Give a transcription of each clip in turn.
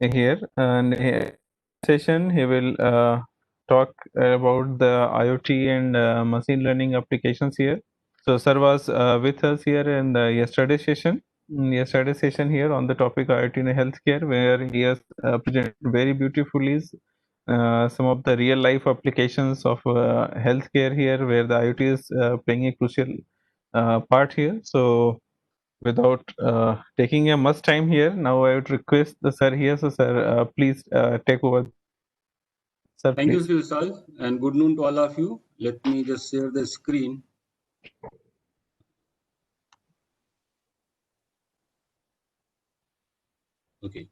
here, and session he will talk about the IoT and machine learning applications here. So sir was with us here in the yesterday session here on the topic IoT in healthcare, where he has presented very beautifully some of the real life applications of healthcare here, where the IoT is playing a crucial part here. So without taking a much time here, now I would request the sir here. So sir, please take over. Sir, Thank you, please. Sri Vishal, and good noon to all of you. Let me just share the screen. Okay.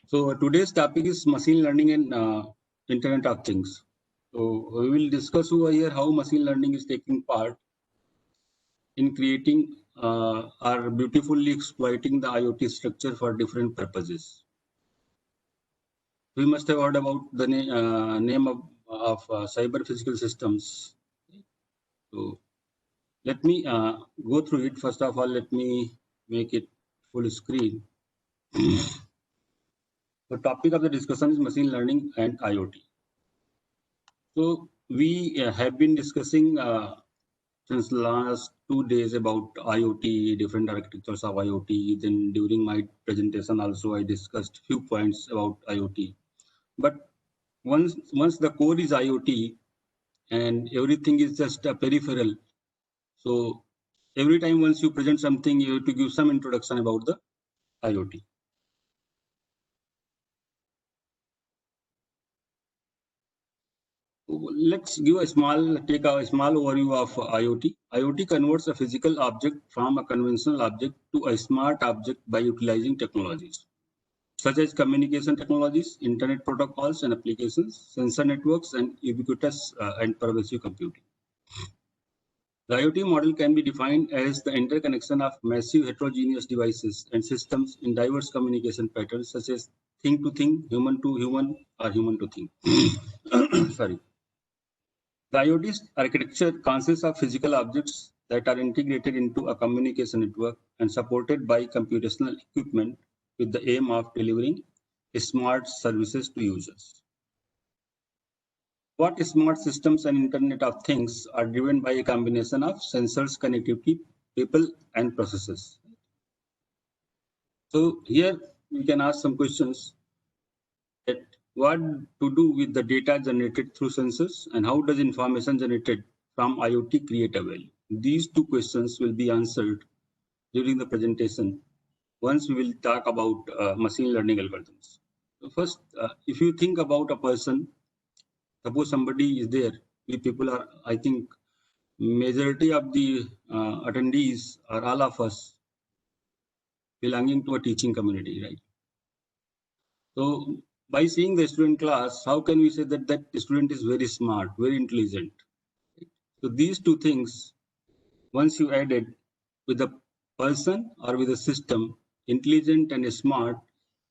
So today's topic is machine learning and Internet of Things. So we will discuss over here how machine learning is taking part in creating or beautifully exploiting the IoT structure for different purposes. We must have heard about the name of cyber physical systems. So let me go through it. First of all, let me make it full screen. The topic of the discussion is machine learning and IoT. So we have been discussing since last 2 days about IoT, different architectures of IoT. Then during my presentation also I discussed few points about IoT. But once the core is IoT and everything is just a peripheral, so every time once you present something, you have to give some introduction about the IoT. Let's take a small overview of IoT. IoT converts a physical object from a conventional object to a smart object by utilizing technologies such as communication technologies, internet protocols and applications, sensor networks, and ubiquitous and pervasive computing. The IoT model can be defined as the interconnection of massive heterogeneous devices and systems in diverse communication patterns such as thing to thing, human to human, or human to thing. Sorry. The IoT architecture consists of physical objects that are integrated into a communication network and supported by computational equipment with the aim of delivering smart services to users. What smart systems and Internet of Things are driven by a combination of sensors, connectivity, people, and processes. So here we can ask some questions that what to do with the data generated through sensors and how does information generated from IoT create a value? These two questions will be answered during the presentation once we will talk about machine learning algorithms. So first, if you think about a person, suppose somebody is there, we people are, I think, majority of the attendees are all of us belonging to a teaching community, right? So by seeing the student class, how can we say that that student is very smart, very intelligent? So these two things, once you add it with a person or with a system, intelligent and smart,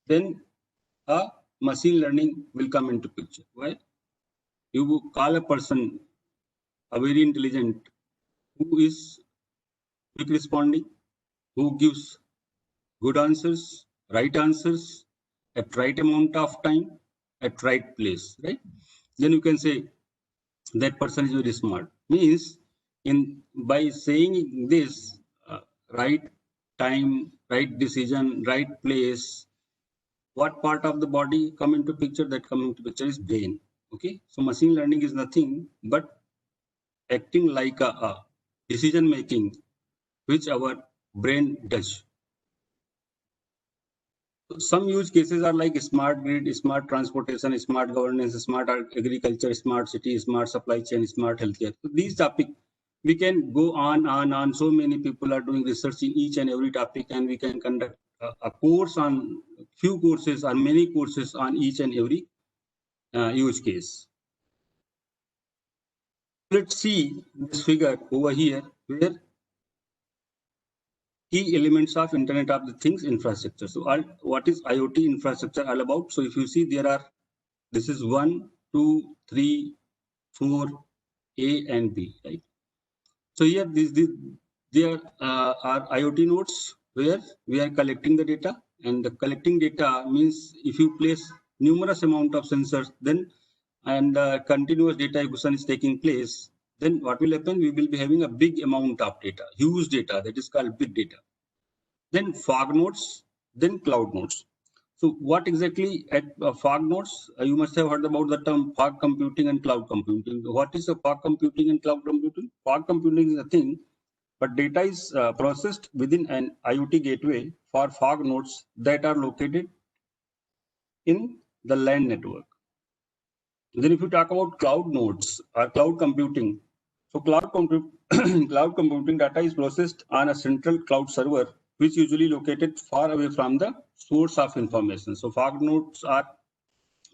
then a machine learning will come into picture. Why? You call a person a very intelligent, who is quick responding, who gives good answers, right answers, at right amount of time, at right place, right? Then you can say that person is very smart. Means by saying this, right time, right decision, right place, what part of the body come into picture? That come into picture is brain. Okay, so machine learning is nothing but acting like a decision making which our brain does. Some use cases are like smart grid, smart transportation, smart governance, smart agriculture, smart city, smart supply chain, smart healthcare. So these topics we can go on. So many people are doing research in each and every topic, and we can conduct a course on few courses or many courses on each and every use case. Let's see this figure over here where key elements of Internet of the Things infrastructure. So what is IoT infrastructure all about? So if you see, there are, this is 1, 2, 3, 4, A and B, right? So here there are IoT nodes where we are collecting the data, and the collecting data means if you place numerous amount of sensors, then and continuous data acquisition is taking place, then what will happen? We will be having a big amount of data, huge data, that is called big data. Then fog nodes, then cloud nodes. So what exactly at fog nodes? You must have heard about the term fog computing and cloud computing. What is the fog computing and cloud computing? Fog computing is a thing, but data is processed within an IoT gateway for fog nodes that are located in the LAN network. Then if you talk about cloud nodes or cloud computing, so cloud computing data is processed on a central cloud server, which usually located far away from the source of information. So fog nodes are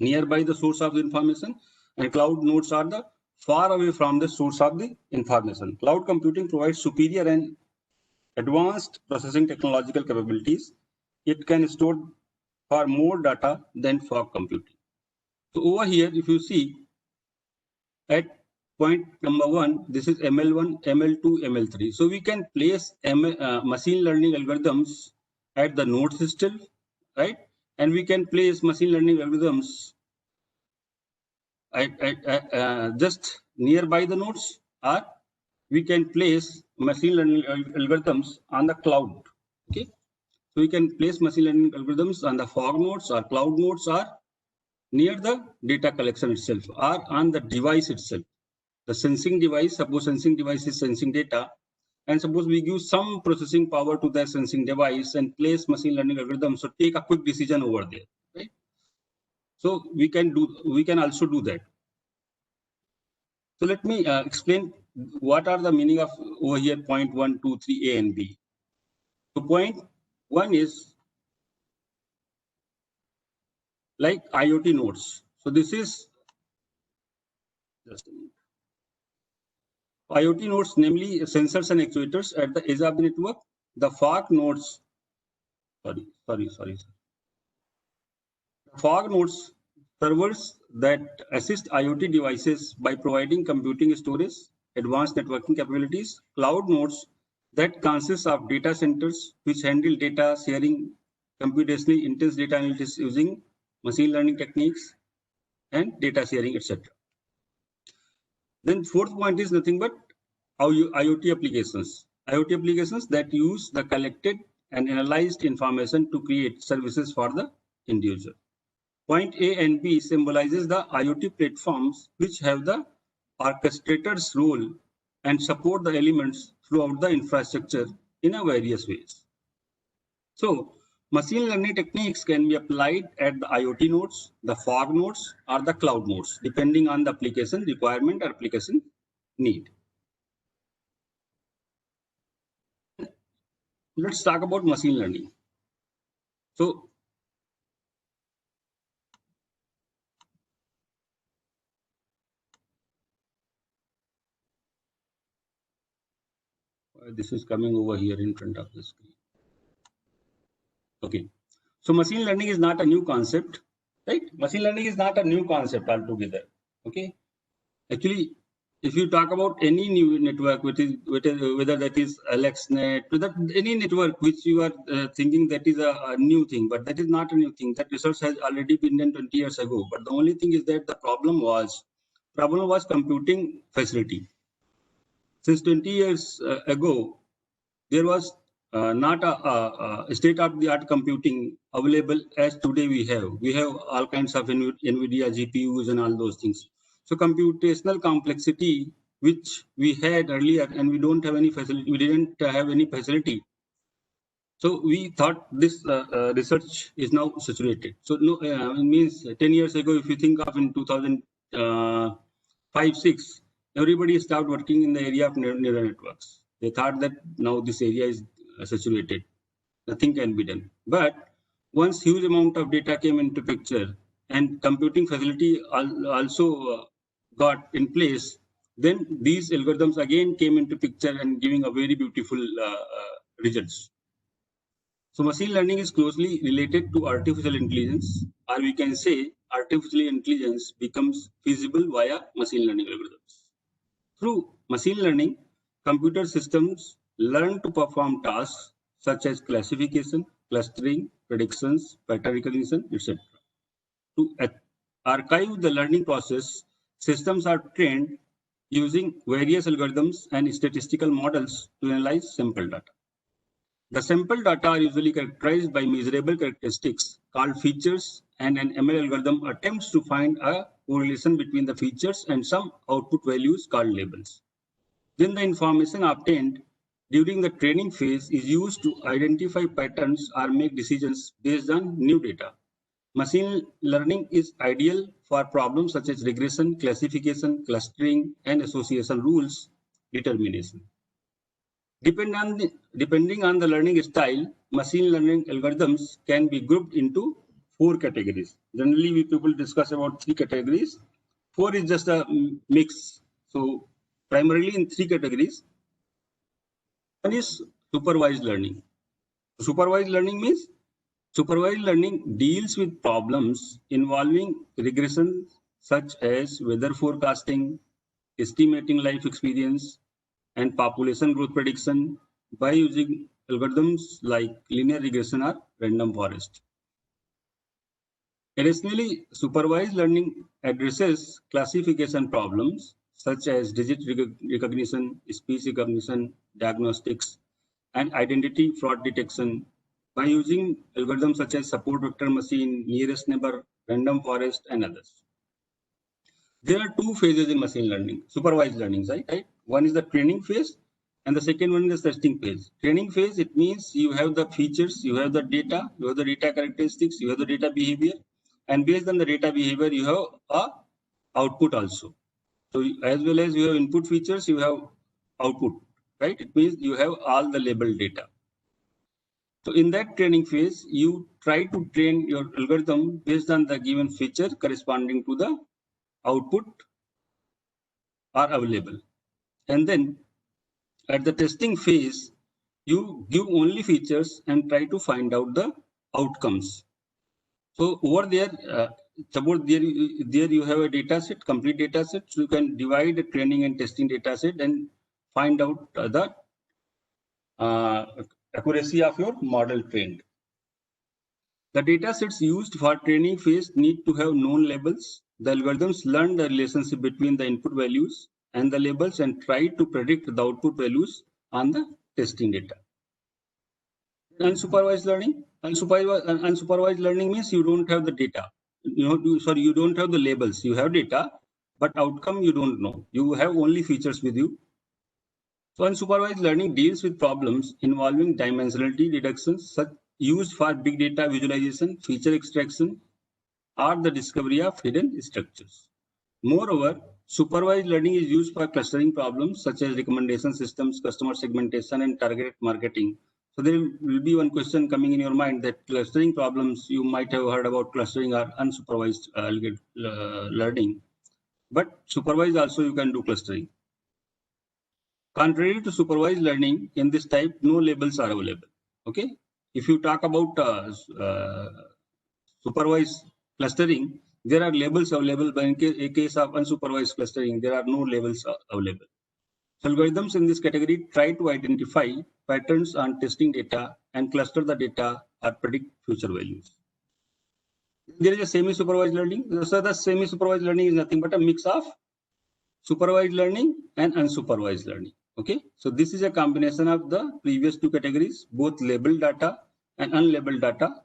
nearby the source of the information, and cloud nodes are the far away from the source of the information. Cloud computing provides superior and advanced processing technological capabilities. It can store far more data than fog computing. So over here, if you see at point number 1, this is ML1, ML2, ML3. So we can place machine learning algorithms at the nodes itself, right? And we can place machine learning algorithms at just nearby the nodes, or we can place machine learning algorithms on the cloud. Okay, so we can place machine learning algorithms on the fog nodes or cloud nodes, or near the data collection itself, or on the device itself. The sensing device, suppose sensing device is sensing data, and suppose we give some processing power to the sensing device and place machine learning algorithms to take a quick decision over there, right? So we can also do that. So let me explain what are the meaning of over here point 1, 2, 3, A and B. So point 1 is like IoT nodes. So this is just a minute. IoT nodes, namely sensors and actuators at the edge of the network. The fog nodes, sorry. The fog nodes, servers that assist IoT devices by providing computing storage, advanced networking capabilities. Cloud nodes that consist of data centers which handle data sharing, computationally intense data analytics using machine learning techniques and data sharing, etc. Then fourth point is nothing but IoT applications. IoT applications that use the collected and analyzed information to create services for the end user. Point A and B symbolizes the IoT platforms which have the orchestrator's role and support the elements throughout the infrastructure in a various ways. So machine learning techniques can be applied at the IoT nodes, the fog nodes, or the cloud nodes, depending on the application requirement or application need. Let's talk about machine learning. So this is coming over here in front of the screen. Okay. So machine learning is not a new concept, right? Machine learning is not a new concept altogether. Okay. Actually, if you talk about any new network, whether that is AlexNet, whether any network which you are thinking that is a new thing, but that is not a new thing. That research has already been done 20 years ago. But the only thing is that the problem was computing facility. Since 20 years ago, there was not a state-of-the-art computing available as today we have. We have all kinds of NVIDIA GPUs and all those things. So computational complexity, which we had earlier, and we don't have any facility, we didn't have any facility. So we thought this research is now saturated. So no, it means 10 years ago, if you think of in 2005-6, everybody started working in the area of neural networks. They thought that now this area is saturated, nothing can be done. But once huge amount of data came into picture and computing facility also got in place, then these algorithms again came into picture and giving a very beautiful results. So machine learning is closely related to artificial intelligence, or we can say artificial intelligence becomes feasible via machine learning algorithms. Through machine learning, computer systems learn to perform tasks such as classification, clustering, predictions, pattern recognition, etc. To archive the learning process, systems are trained using various algorithms and statistical models to analyze sample data. The sample data are usually characterized by measurable characteristics called features, and an ML algorithm attempts to find a correlation between the features and some output values called labels. Then the information obtained during the training phase is used to identify patterns or make decisions based on new data. Machine learning is ideal for problems such as regression, classification, clustering, and association rules determination. Depending on the learning style, machine learning algorithms can be grouped into 4 categories. Generally, we people discuss about 3 categories. 4 is just a mix. So primarily in 3 categories. One is supervised learning. Supervised learning means supervised learning deals with problems involving regression such as weather forecasting, estimating life experience, and population growth prediction by using algorithms like linear regression or random forest. Additionally, supervised learning addresses classification problems such as digit recognition, speech recognition, diagnostics, and identity fraud detection by using algorithms such as support vector machine, nearest neighbor, random forest, and others. There are 2 phases in machine learning, supervised learning, right? One is the training phase, and the second one is the testing phase. Training phase, it means you have the features, you have the data, you have the data characteristics, you have the data behavior, and based on the data behavior, you have a output also. So as well as you have input features, you have output, right? It means you have all the labeled data. So in that training phase, you try to train your algorithm based on the given feature corresponding to the output are available. And then at the testing phase, you give only features and try to find out the outcomes. So over there, suppose there you have a data set, complete data set. So you can divide the training and testing data set and find out the accuracy of your model trained. The data sets used for training phase need to have known labels. The algorithms learn the relationship between the input values and the labels and try to predict the output values on the testing data. Unsupervised learning. Unsupervised learning means you don't have the data. You don't have the labels. You have data, but outcome you don't know. You have only features with you. So unsupervised learning deals with problems involving dimensionality reductions such used for big data visualization, feature extraction, or the discovery of hidden structures. Moreover, supervised learning is used for clustering problems such as recommendation systems, customer segmentation, and targeted marketing. So there will be one question coming in your mind that clustering problems, you might have heard about clustering or unsupervised learning, but supervised also you can do clustering. Contrary to supervised learning, in this type, no labels are available. Okay. If you talk about supervised clustering, there are labels available, but in case of unsupervised clustering, there are no labels available. So algorithms in this category try to identify patterns on testing data and cluster the data or predict future values. There is a semi-supervised learning. So the semi-supervised learning is nothing but a mix of supervised learning and unsupervised learning. Okay, so this is a combination of the previous 2 categories, both labeled data and unlabeled data.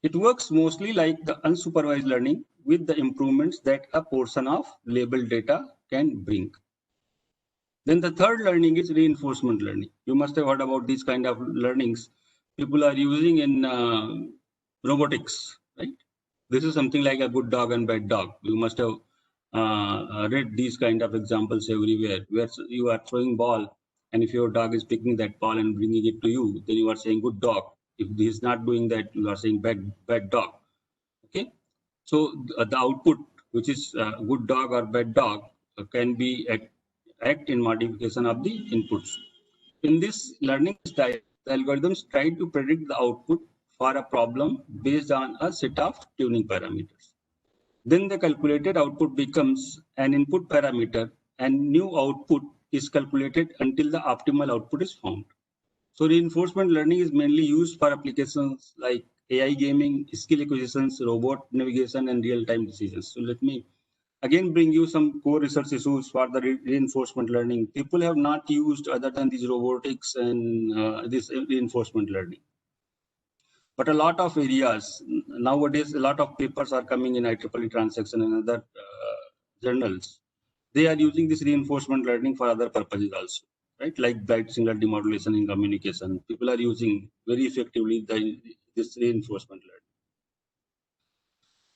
It works mostly like the unsupervised learning with the improvements that a portion of labeled data can bring. Then the third learning is reinforcement learning. You must have heard about these kind of learnings people are using in robotics, right? This is something like a good dog and bad dog. You must have read these kind of examples everywhere, where you are throwing ball, and if your dog is picking that ball and bringing it to you, then you are saying good dog. If he is not doing that, you are saying bad dog. Okay, so the output, which is good dog or bad dog, can be act in modification of the inputs. In this learning style, the algorithms try to predict the output for a problem based on a set of tuning parameters. Then the calculated output becomes an input parameter, and new output is calculated until the optimal output is found. So reinforcement learning is mainly used for applications like AI gaming, skill acquisitions, robot navigation, and real-time decisions. So let me again bring you some core research issues for the reinforcement learning. People have not used other than these robotics and this reinforcement learning. But a lot of areas, nowadays, a lot of papers are coming in IEEE transaction and other journals. They are using this reinforcement learning for other purposes also, right? Like bright signal demodulation in communication. People are using very effectively this reinforcement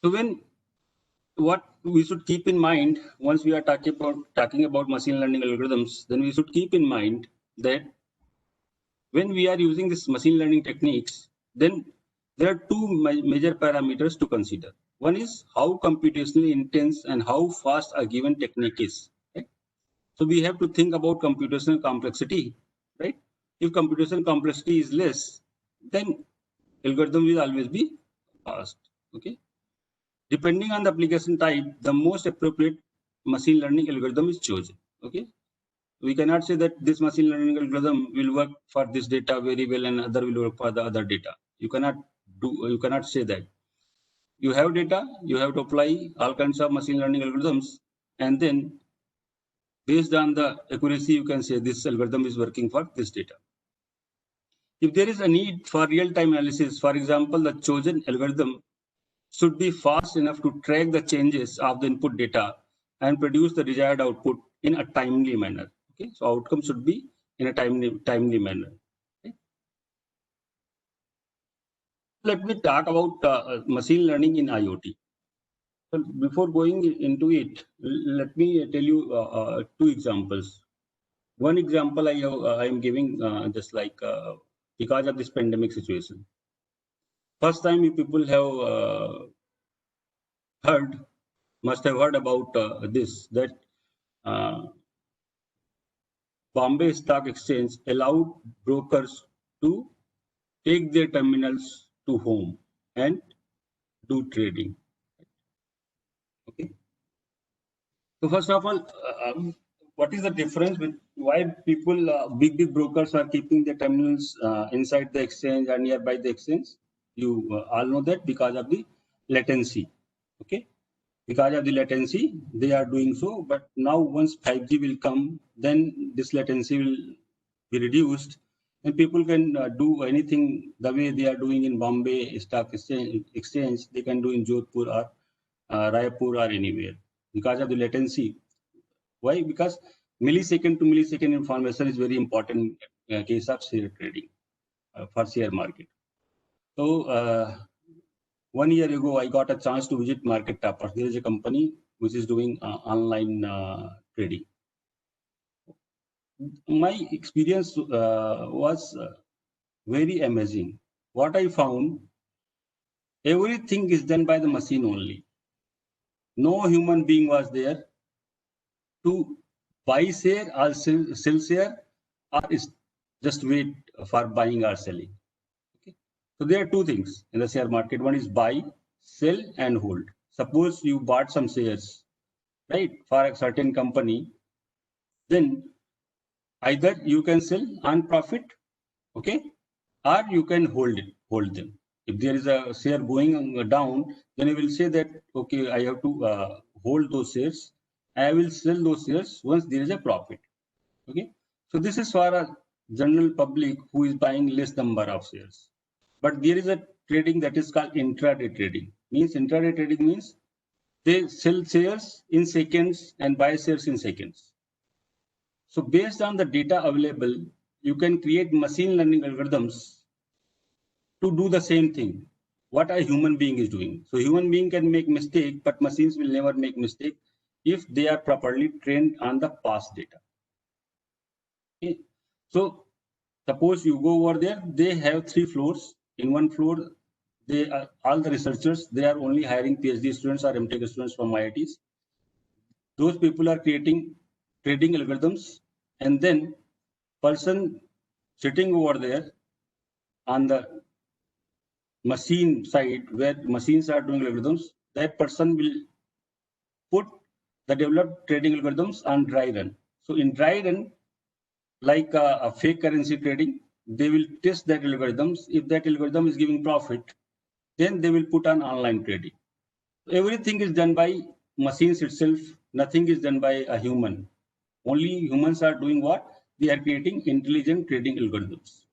learning. So what we should keep in mind once we are talking about machine learning algorithms, then we should keep in mind that when we are using this machine learning techniques, then there are two major parameters to consider. One is how computationally intense and how fast a given technique is. Right? So we have to think about computational complexity, right? If computational complexity is less, then algorithm will always be fast. Okay. Depending on the application type, the most appropriate machine learning algorithm is chosen. Okay. We cannot say that this machine learning algorithm will work for this data very well and other will work for the other data. You cannot say that. You have data, you have to apply all kinds of machine learning algorithms, and then based on the accuracy, you can say this algorithm is working for this data. If there is a need for real-time analysis, for example, the chosen algorithm should be fast enough to track the changes of the input data and produce the desired output in a timely manner. Okay, so outcome should be in a timely manner. Okay. Let me talk about machine learning in IoT. So before going into it, let me tell you two examples. One example I am giving just like because of this pandemic situation. First time you people have must have heard about this, that Bombay Stock Exchange allowed brokers to take their terminals to home and do trading. Okay. So first of all, what is the difference with why people, big brokers are keeping their terminals inside the exchange or nearby the exchange? You all know that because of the latency. Okay. Because of the latency, they are doing so. But now once 5G will come, then this latency will be reduced and people can do anything the way they are doing in Bombay Stock Exchange, they can do in Jodhpur or Raipur or anywhere because of the latency. Why? Because millisecond to millisecond information is very important in case of share trading for share market. So 1 year ago, I got a chance to visit Market Toppers. There is a company which is doing online trading. My experience was very amazing. What I found, everything is done by the machine only. No human being was there to buy share or sell share or just wait for buying or selling. Okay. So there are two things in the share market. One is buy, sell and hold. Suppose you bought some shares, right, for a certain company, then either you can sell on profit, okay, or you can hold them. If there is a share going down, then you will say that, okay, I have to hold those shares. I will sell those shares once there is a profit. Okay. So this is for a general public who is buying less number of shares. But there is a trading that is called intraday trading. Intraday trading means they sell shares in seconds and buy shares in seconds. So based on the data available, you can create machine learning algorithms to do the same thing what a human being is doing. So human being can make mistake, but machines will never make mistake if they are properly trained on the past data. Okay. So suppose you go over there, they have 3 floors. In one floor, they are all the researchers, they are only hiring PhD students or MTech students from IITs. Those people are creating trading algorithms, and then person sitting over there on the machine side where machines are doing algorithms, that person will put the developed trading algorithms on dry run. So in dry run, like a fake currency trading, they will test that algorithms. If that algorithm is giving profit, then they will put on online trading. Everything is done by machines itself. Nothing is done by a human. Only humans are doing what? They are creating intelligent trading algorithms.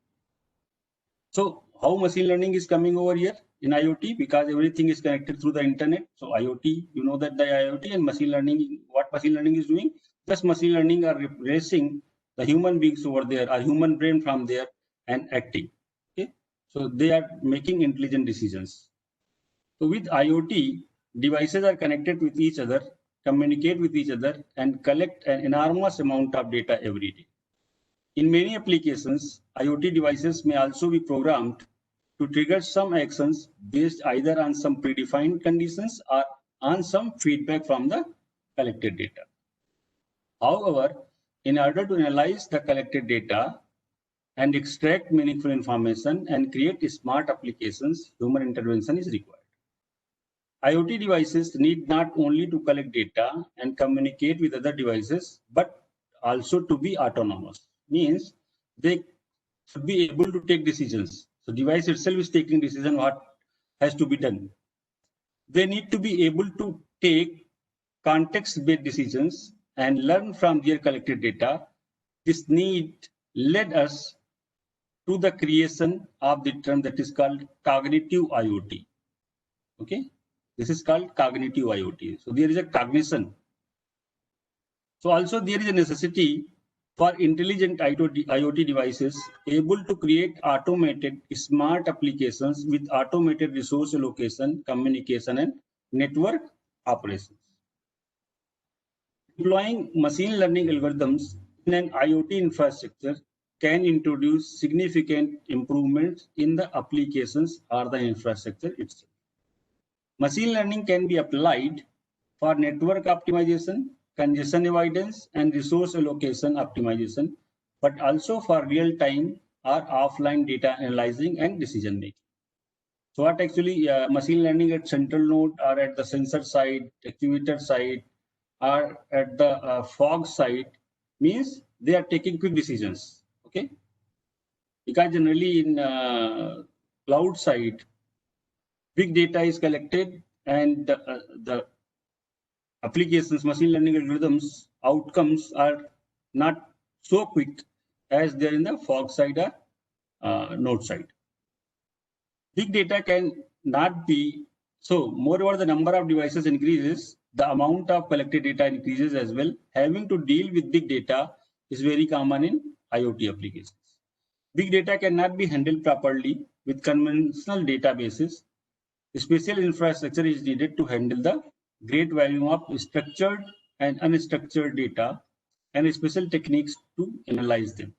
So how machine learning is coming over here in IoT? Because everything is connected through the internet. So IoT, you know that the IoT and machine learning, what machine learning is doing? Just machine learning are replacing the human beings over there, or human brain from there and acting. Okay, so they are making intelligent decisions. So with IoT, devices are connected with each other, communicate with each other, and collect an enormous amount of data every day. In many applications, IoT devices may also be programmed to trigger some actions based either on some predefined conditions or on some feedback from the collected data. However, in order to analyze the collected data and extract meaningful information and create smart applications, human intervention is required. IoT devices need not only to collect data and communicate with other devices, but also to be autonomous. Means they should be able to take decisions. So device itself is taking decision what has to be done. They need to be able to take context-based decisions and learn from their collected data. This need led us to the creation of the term that is called cognitive IoT. Okay, this is called cognitive IoT. So there is a cognition. So also there is a necessity for intelligent IoT devices able to create automated smart applications with automated resource allocation, communication, and network operations. Deploying machine learning algorithms in an IoT infrastructure can introduce significant improvements in the applications or the infrastructure itself. Machine learning can be applied for network optimization, congestion avoidance, and resource allocation optimization, but also for real-time or offline data analyzing and decision making. So what actually machine learning at central node or at the sensor side, actuator side, or at the fog side means they are taking quick decisions. Okay, because generally in cloud side, big data is collected and the applications, machine learning algorithms outcomes are not so quick as they're in the fog side or node side. Big data can not be, so moreover the number of devices increases, the amount of collected data increases as well. Having to deal with big data is very common in IoT applications. Big data cannot be handled properly with conventional databases. Special infrastructure is needed to handle the great volume of structured and unstructured data and special techniques to analyze them.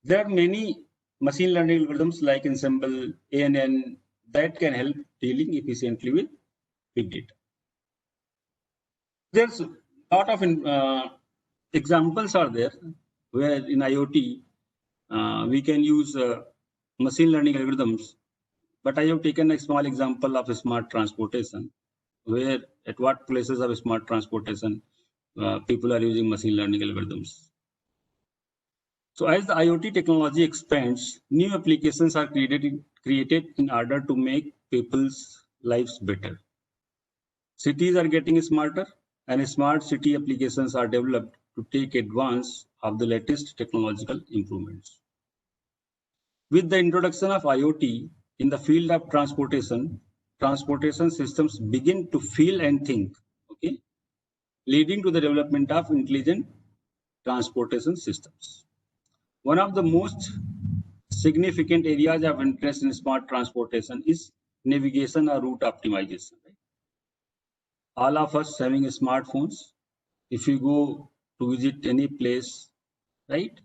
There are many machine learning algorithms like Ensemble, ANN that can help dealing efficiently with big data. There's a lot of examples are there where in IoT we can use machine learning algorithms, but I have taken a small example of smart transportation, where at what places of smart transportation people are using machine learning algorithms. So as the IoT technology expands, new applications are created in order to make people's lives better. Cities are getting smarter and smart city applications are developed to take advantage of the latest technological improvements. With the introduction of IoT in the field of transportation, transportation systems begin to feel and think, okay, leading to the development of intelligent transportation systems. One of the most significant areas of interest in smart transportation is navigation or route optimization. Right? All of us having smartphones, if you go to visit any place, right,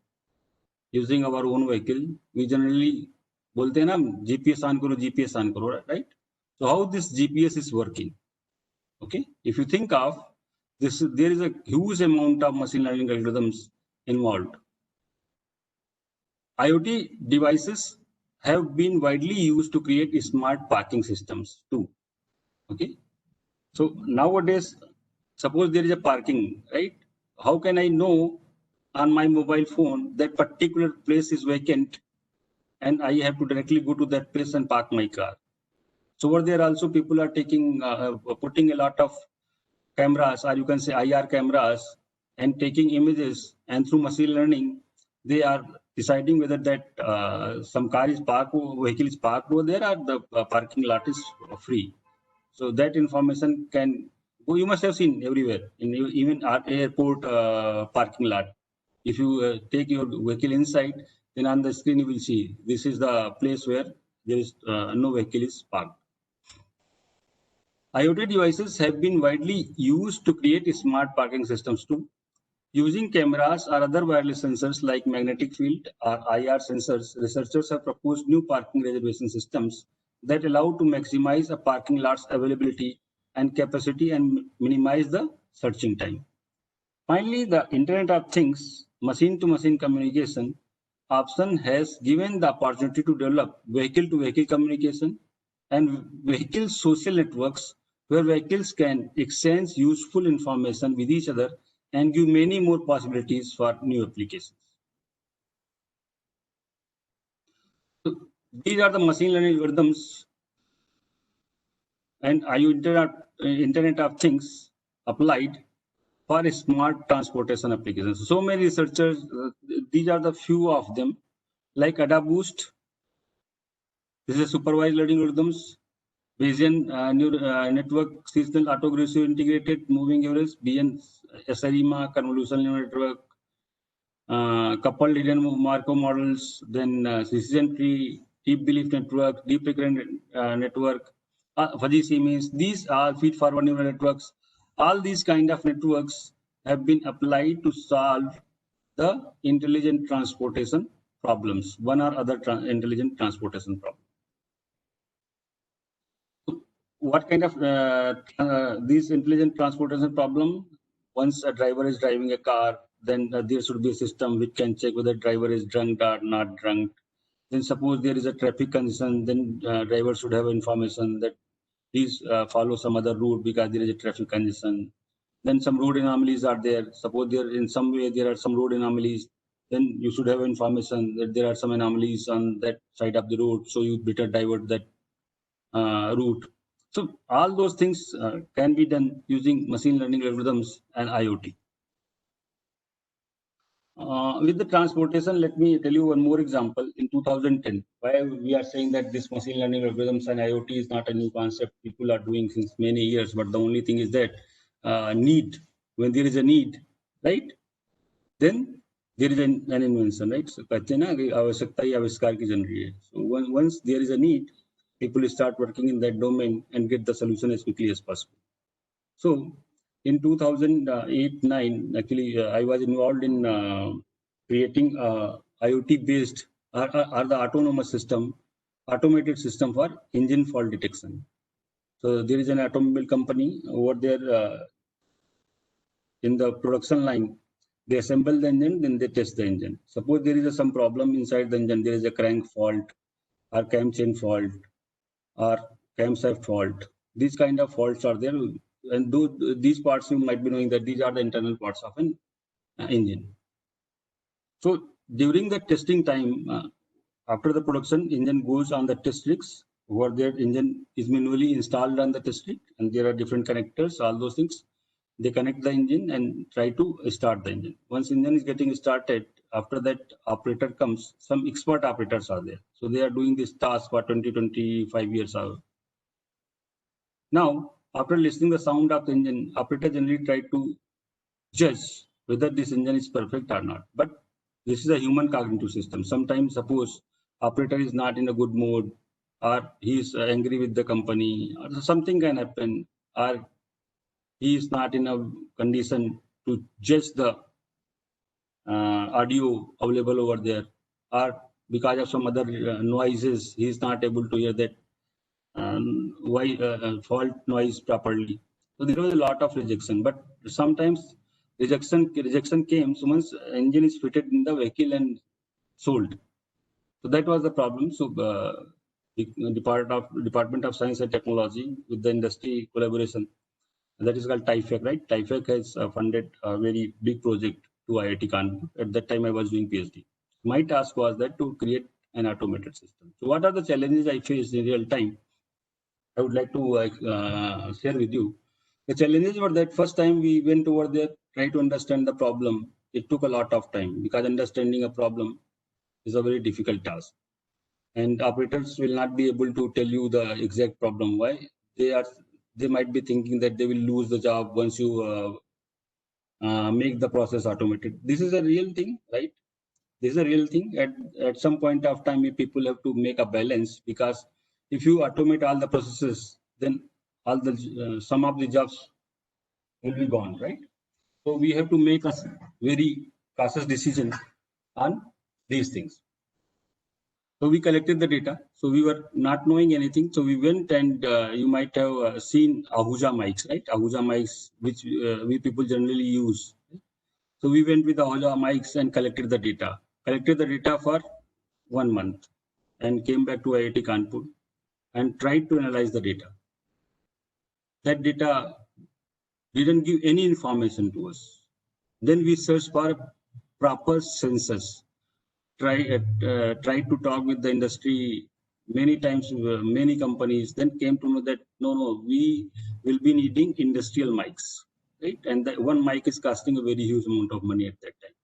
using our own vehicle, we generally बोलते हैं ना GPS on करो, right? So how this GPS is working? Okay, if you think of this, there is a huge amount of machine learning algorithms involved. IoT devices have been widely used to create smart parking systems too. Okay, so nowadays, suppose there is a parking, right? How can I know on my mobile phone that particular place is vacant and I have to directly go to that place and park my car? So over there also people are taking, putting a lot of cameras, or you can say IR cameras, and taking images, and through machine learning, they are deciding whether that some car is parked, vehicle is parked over there, or the parking lot is free. So that information can, you must have seen everywhere, in even at airport parking lot. If you take your vehicle inside, then on the screen you will see this is the place where there is no vehicle is parked. IoT devices have been widely used to create smart parking systems too. Using cameras or other wireless sensors like magnetic field or IR sensors, researchers have proposed new parking reservation systems that allow to maximize a parking lot's availability and capacity and minimize the searching time. Finally, the Internet of Things, machine-to-machine communication option has given the opportunity to develop vehicle-to-vehicle communication and vehicle social networks where vehicles can exchange useful information with each other and give many more possibilities for new applications. So these are the machine learning algorithms and Internet of Things applied for smart transportation applications. So many researchers, these are the few of them, like AdaBoost. This is supervised learning algorithms. Bayesian network, seasonal autoaggressive integrated moving average, BN SRIMA, convolutional neural network, coupled hidden Markov models, then decision tree, deep belief network, deep recurrent network, fuzzy C-means. These are feed-forward neural networks. All these kind of networks have been applied to solve the intelligent transportation problems, one or other intelligent transportation problem. So what kind of these intelligent transportation problem? Once a driver is driving a car, then there should be a system which can check whether driver is drunk or not drunk. Then suppose there is a traffic condition, then driver should have information that please follow some other route because there is a traffic condition. Then some road anomalies are there. Suppose there in some way there are some road anomalies, then you should have information that there are some anomalies on that side of the road, so you better divert that route. So all those things can be done using machine learning algorithms and IoT. With the transportation, let me tell you one more example. In 2010, why we are saying that this machine learning algorithms and IoT is not a new concept. People are doing since many years, but the only thing is that need. When there is a need, right? Then there is an invention, right? So कहते हैं ना कि आवश्यकता ही आविष्कार की जन रही है. So once there is a need, people start working in that domain and get the solution as quickly as possible. So in 2008-9, actually, I was involved in creating IoT-based or the autonomous system, automated system for engine fault detection. So there is an automobile company over there in the production line. They assemble the engine, then they test the engine. Suppose there is some problem inside the engine, there is a crank fault or cam chain fault or camshaft fault. These kind of faults are there. And these parts you might be knowing that these are the internal parts of an engine. So during the testing time, after the production, engine goes on the test rigs, where their engine is manually installed on the test rig, and there are different connectors, all those things. They connect the engine and try to start the engine. Once engine is getting started, after that operator comes, some expert operators are there. So they are doing this task for 20-25 years. Now, after listening the sound of the engine, operator generally try to judge whether this engine is perfect or not. But this is a human cognitive system. Sometimes suppose operator is not in a good mood, or he is angry with the company, or something can happen, or he is not in a condition to judge the audio available over there, or because of some other noises, he is not able to hear that fault noise properly. So there was a lot of rejection, but sometimes rejection came once engine is fitted in the vehicle and sold. So that was the problem. So Department of Science and Technology with the industry collaboration, that is called TIFAC, right? TIFAC has funded a very big project to IIT Kanpur. At that time, I was doing PhD. My task was that to create an automated system. So what are the challenges I faced in real time? I would like to share with you. The challenges were that first time we went over there, try to understand the problem. It took a lot of time because understanding a problem is a very difficult task. And operators will not be able to tell you the exact problem. Why? They might be thinking that they will lose the job once you make the process automated. This is a real thing, right? This is a real thing. At some point of time, people have to make a balance, because if you automate all the processes, then all the some of the jobs will be gone, right? So we have to make a very cautious decision on these things. So we collected the data. So we were not knowing anything. So we went and you might have seen Ahuja mics, right? Ahuja mics, which we people generally use. So we went with Ahuja mics and collected the data. Collected the data for 1 month and came back to IIT Kanpur and tried to analyze the data. That data didn't give any information to us. Then we searched for proper census. Tried to talk with the industry many times, many companies, then came to know that no, we will be needing industrial mics, right? And that one mic is costing a very huge amount of money at that time.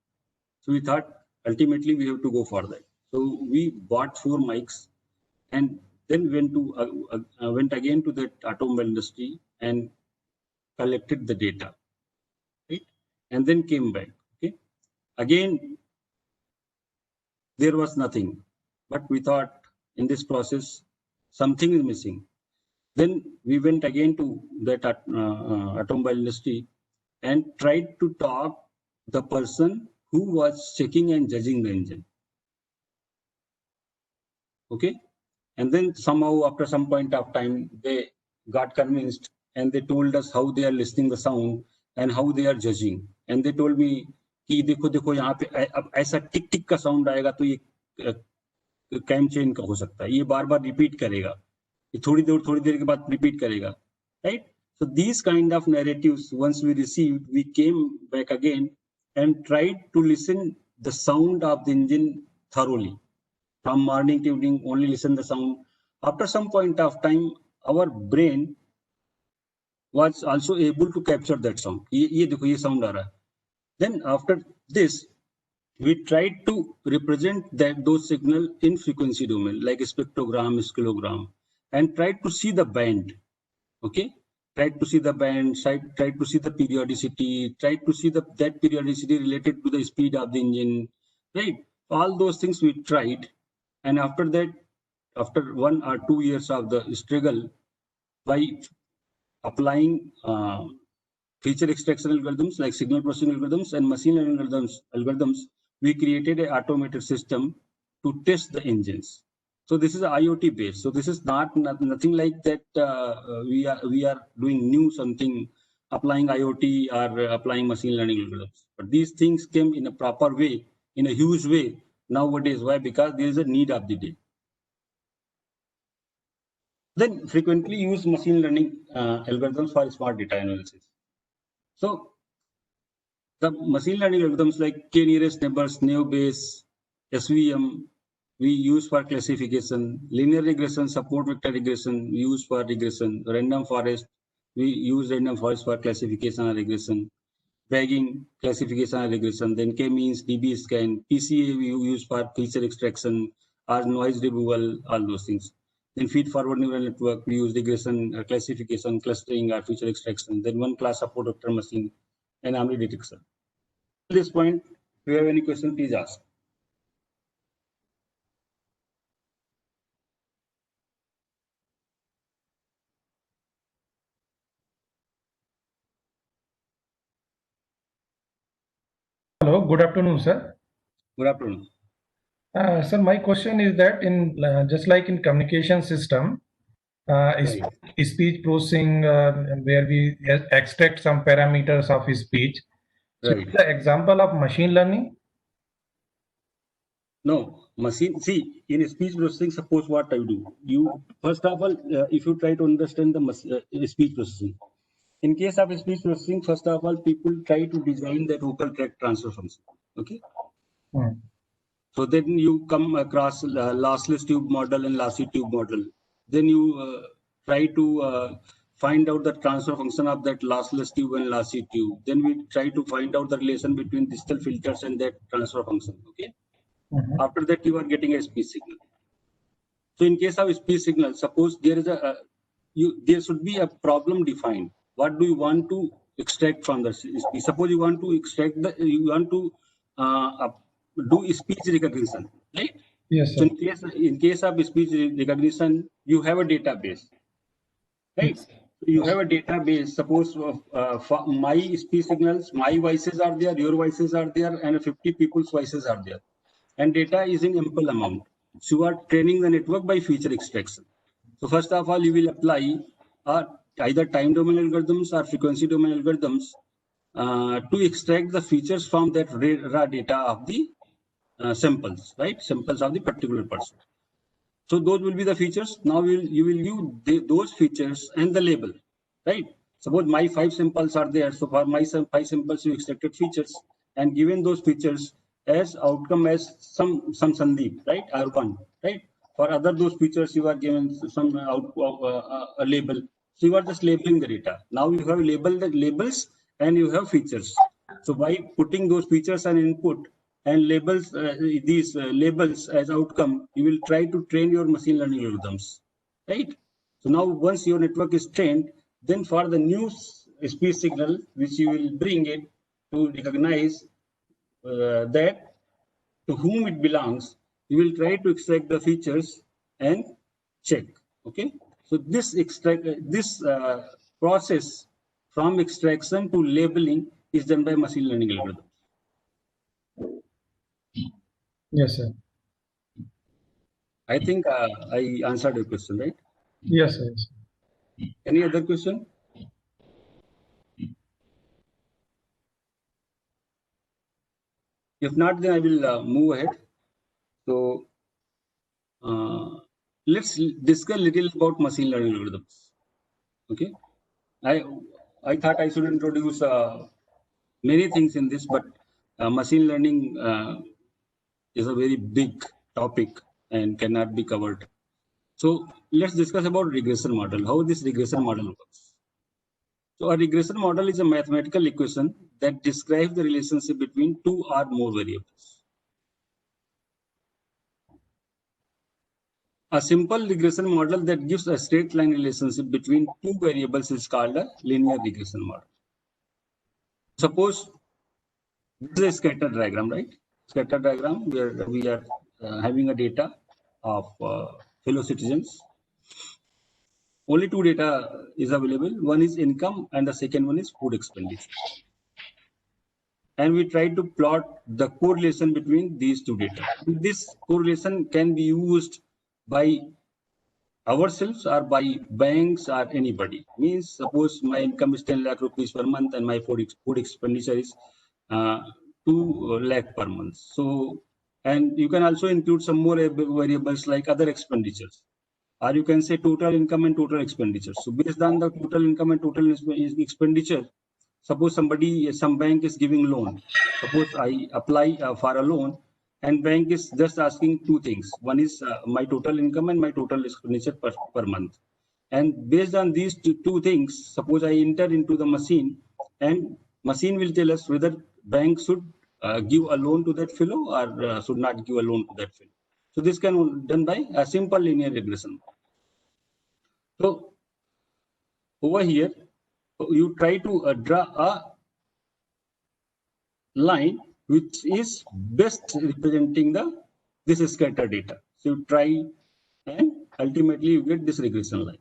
So we thought ultimately we have to go for that. So we bought 4 mics and then went again to that automobile industry and collected the data, right? And then came back. Okay, again there was nothing, but we thought in this process something is missing. Then we went again to that automobile industry and tried to talk the person who was checking and judging the engine. Okay, and then somehow after some point of time they got convinced and they told us how they are listening the sound and how they are judging. And they told me कि देखो यहाँ पे अब ऐसा टिक टिक का sound आएगा तो ये कैम चेन का हो सकता है, ये बार बार रिपीट करेगा, ये थोड़ी देर के बाद रिपीट करेगा, right? So these kind of narratives, once we received, we came back again and tried to listen the sound of the engine thoroughly. From morning to evening, only listen the sound. After some point of time, our brain was also able to capture that sound. ये देखो ये sound आ रहा है. Then after this, we tried to represent those signal in frequency domain, like spectrogram, scilogram, and tried to see the band. Okay, tried to see the band, tried to see the periodicity, tried to see that periodicity related to the speed of the engine, right? All those things we tried. And after that, after 1 or 2 years of the struggle, by applying feature extraction algorithms like signal processing algorithms and machine learning algorithms, we created an automated system to test the engines. So this is IoT based. So this is nothing like that. We are doing new something, applying IoT or applying machine learning algorithms. But these things came in a proper way, in a huge way nowadays. Why? Because there is a need of the day. Then frequently use machine learning algorithms for smart data analysis. So the machine learning algorithms like k-nearest neighbors, naive-bayes, SVM, we use for classification. Linear regression, support vector regression, we use for regression. Random forest, we use random forest for classification and regression. Bagging, classification and regression. Then k-means, DB scan, PCA we use for feature extraction or noise removal, all those things. Then feed-forward neural network, we use regression, classification, clustering, or feature extraction. Then one class support vector machine and anomaly detection. At this point, if you have any question, please ask. Hello, good afternoon, sir. Good afternoon. Sir, my question is that in just like in communication system, Right. speech processing, where we extract some parameters of speech. So Right. is the example of machine learning? No, machine. See, in speech processing, suppose what I do. You first of all, if you try to understand the speech processing. In case of speech processing, first of all, people try to design the vocal tract transfer function. Okay. So then you come across lossless tube model and lossy tube model. Then you try to find out the transfer function of that lossless tube and lossy tube. Then we try to find out the relation between digital filters and that transfer function. Okay. After that, you are getting a speech signal. So in case of speech signal, suppose there is there should be a problem defined. What do you want to extract from the speech? Suppose you want to extract you want to do speech recognition, right? Yes, So sir. in case of speech recognition, you have a database, right? Yes. You have a database. Suppose for my speech signals, my voices are there, your voices are there, and 50 people's voices are there, and data is in ample amount. So you are training the network by feature extraction. So first of all, you will apply either time domain algorithms or frequency domain algorithms to extract the features from that raw data of the samples, right? Samples of the particular person. So those will be the features. Now you will use those features and the label, right? Suppose my 5 samples are there. So for my 5 samples, you extracted features and given those features as outcome as some Sandeep, right? R1, right? For other those features, you are given some a label. So you are just labeling the data. Now you have labeled the labels and you have features. So by putting those features and input and labels these labels as outcome, you will try to train your machine learning algorithms, right? So now once your network is trained, then for the new speech signal which you will bring it to recognize that to whom it belongs, you will try to extract the features and check. Okay, so this process from extraction to labeling is done by machine learning algorithm. Yes, sir. I think I answered your question, right? Yes, sir. Any other question? If not, then I will move ahead. So let's discuss a little about machine learning algorithms. Okay, I thought I should introduce many things in this, but machine learning is a very big topic and cannot be covered. So let's discuss about regression model, how this regression model works. So a regression model is a mathematical equation that describes the relationship between two or more variables. A simple regression model that gives a straight line relationship between two variables is called a linear regression model. Suppose this is a scatter diagram, right? Scatter diagram where we are having a data of fellow citizens. Only two data is available. One is income and the second one is food expenditure. And we try to plot the correlation between these two data. This correlation can be used by ourselves or by banks or anybody. Means suppose my income is 10 lakh rupees per month and my food expenditure is 2 lakh per month. So, and you can also include some more variables like other expenditures, or you can say total income and total expenditure. So based on the total income and total expenditure, suppose some bank is giving loan. Suppose I apply for a loan and bank is just asking two things. One is my total income and my total expenditure per month. And based on these two things, suppose I enter into the machine and machine will tell us whether bank should give a loan to that fellow or should not give a loan to that fellow. So this can be done by a simple linear regression. So over here, you try to draw a line which is best representing this scatter data. So you try and ultimately you get this regression line.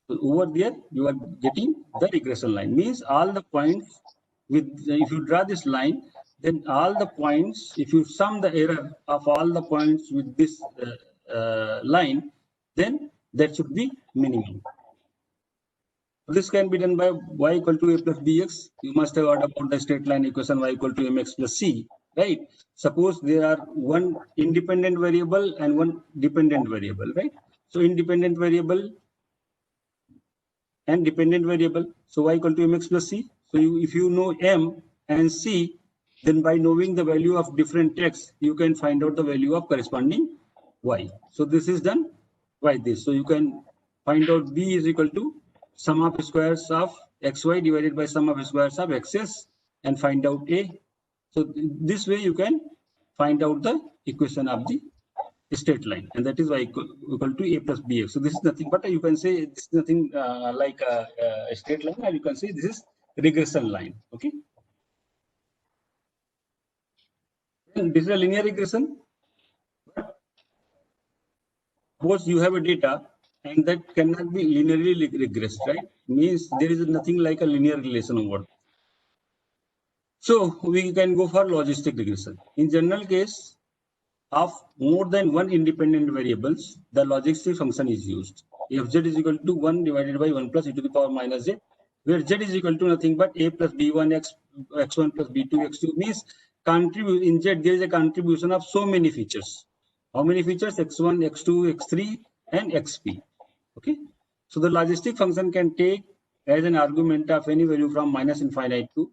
So over there you are getting the regression line. Means all the points with if you draw this line, then all the points, if you sum the error of all the points with this line, then that should be minimum. This can be done by y equal to a plus bx. You must have heard about the straight line equation y equal to mx plus c, right? Suppose there are one independent variable and one dependent variable, right? So independent variable and dependent variable. So y equal to mx plus c. So if you know m and c, then by knowing the value of different x, you can find out the value of corresponding y. So this is done by this. So you can find out b is equal to sum of squares of xy divided by sum of squares of xs and find out a. So this way you can find out the equation of the straight line, and that is y equal to a plus bx. So this is nothing but you can say this is nothing like a straight line, or you can say this is regression line. Okay. And this is a linear regression. Suppose you have a data and that cannot be linearly regressed, right? Means there is nothing like a linear relation over. So we can go for logistic regression. In general case of more than one independent variables, the logistic function is used. Fz is equal to 1 divided by 1 plus e to the power minus z, where z is equal to nothing but a plus b1 x1 plus b2 x2, means in z there is a contribution of so many features. How many features? x1, x2, x3 and xp. Okay. So the logistic function can take as an argument of any value from minus infinite to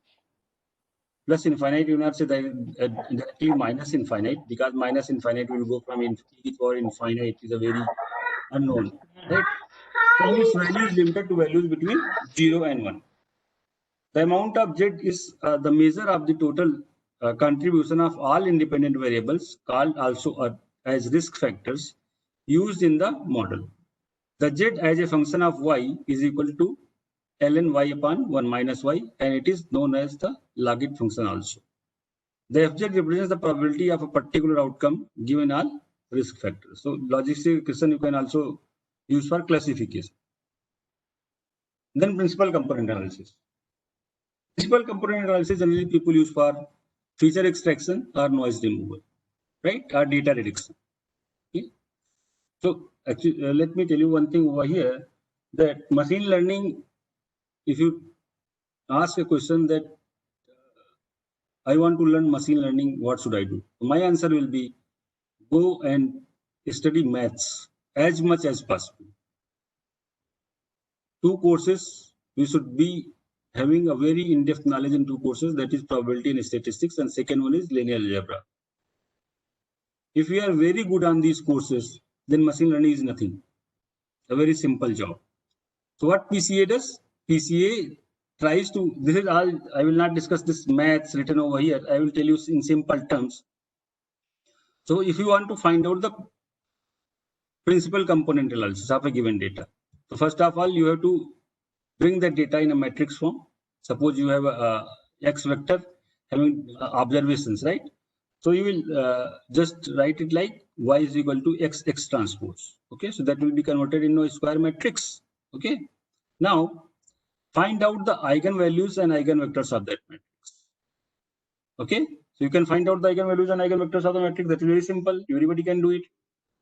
plus infinite. You will not say that directly minus infinite, because minus infinite will go from infinity to infinite is a very unknown, right? So its value is limited to values between 0 and 1. The amount of z is the measure of the total contribution of all independent variables, called also as risk factors, used in the model. The z as a function of y is equal to ln y upon 1 minus y, and it is known as the logit function also. The fz represents the probability of a particular outcome given all risk factors. So logistic regression you can also use for classification. Then principal component analysis. Principal component analysis generally people use for feature extraction or noise removal, right? Or data reduction. Okay. So actually, let me tell you one thing over here, that machine learning, if you ask a question that I want to learn machine learning, what should I do? My answer will be go and study maths as much as possible. 2 courses, you should be having a very in-depth knowledge in 2 courses, that is probability and statistics, and second one is linear algebra. If you are very good on these courses, then machine learning is nothing. A very simple job. So what PCA does? PCA tries to, this is all, I will not discuss this maths written over here. I will tell you in simple terms. So if you want to find out the principal component analysis of a given data, so first of all, you have to bring the data in a matrix form. Suppose you have a x vector having observations, right? So you will just write it like y is equal to x transpose. Okay, so that will be converted into a square matrix. Okay, now find out the eigenvalues and eigenvectors of that matrix. Okay, so you can find out the eigenvalues and eigenvectors of the matrix. That is very simple. Everybody can do it.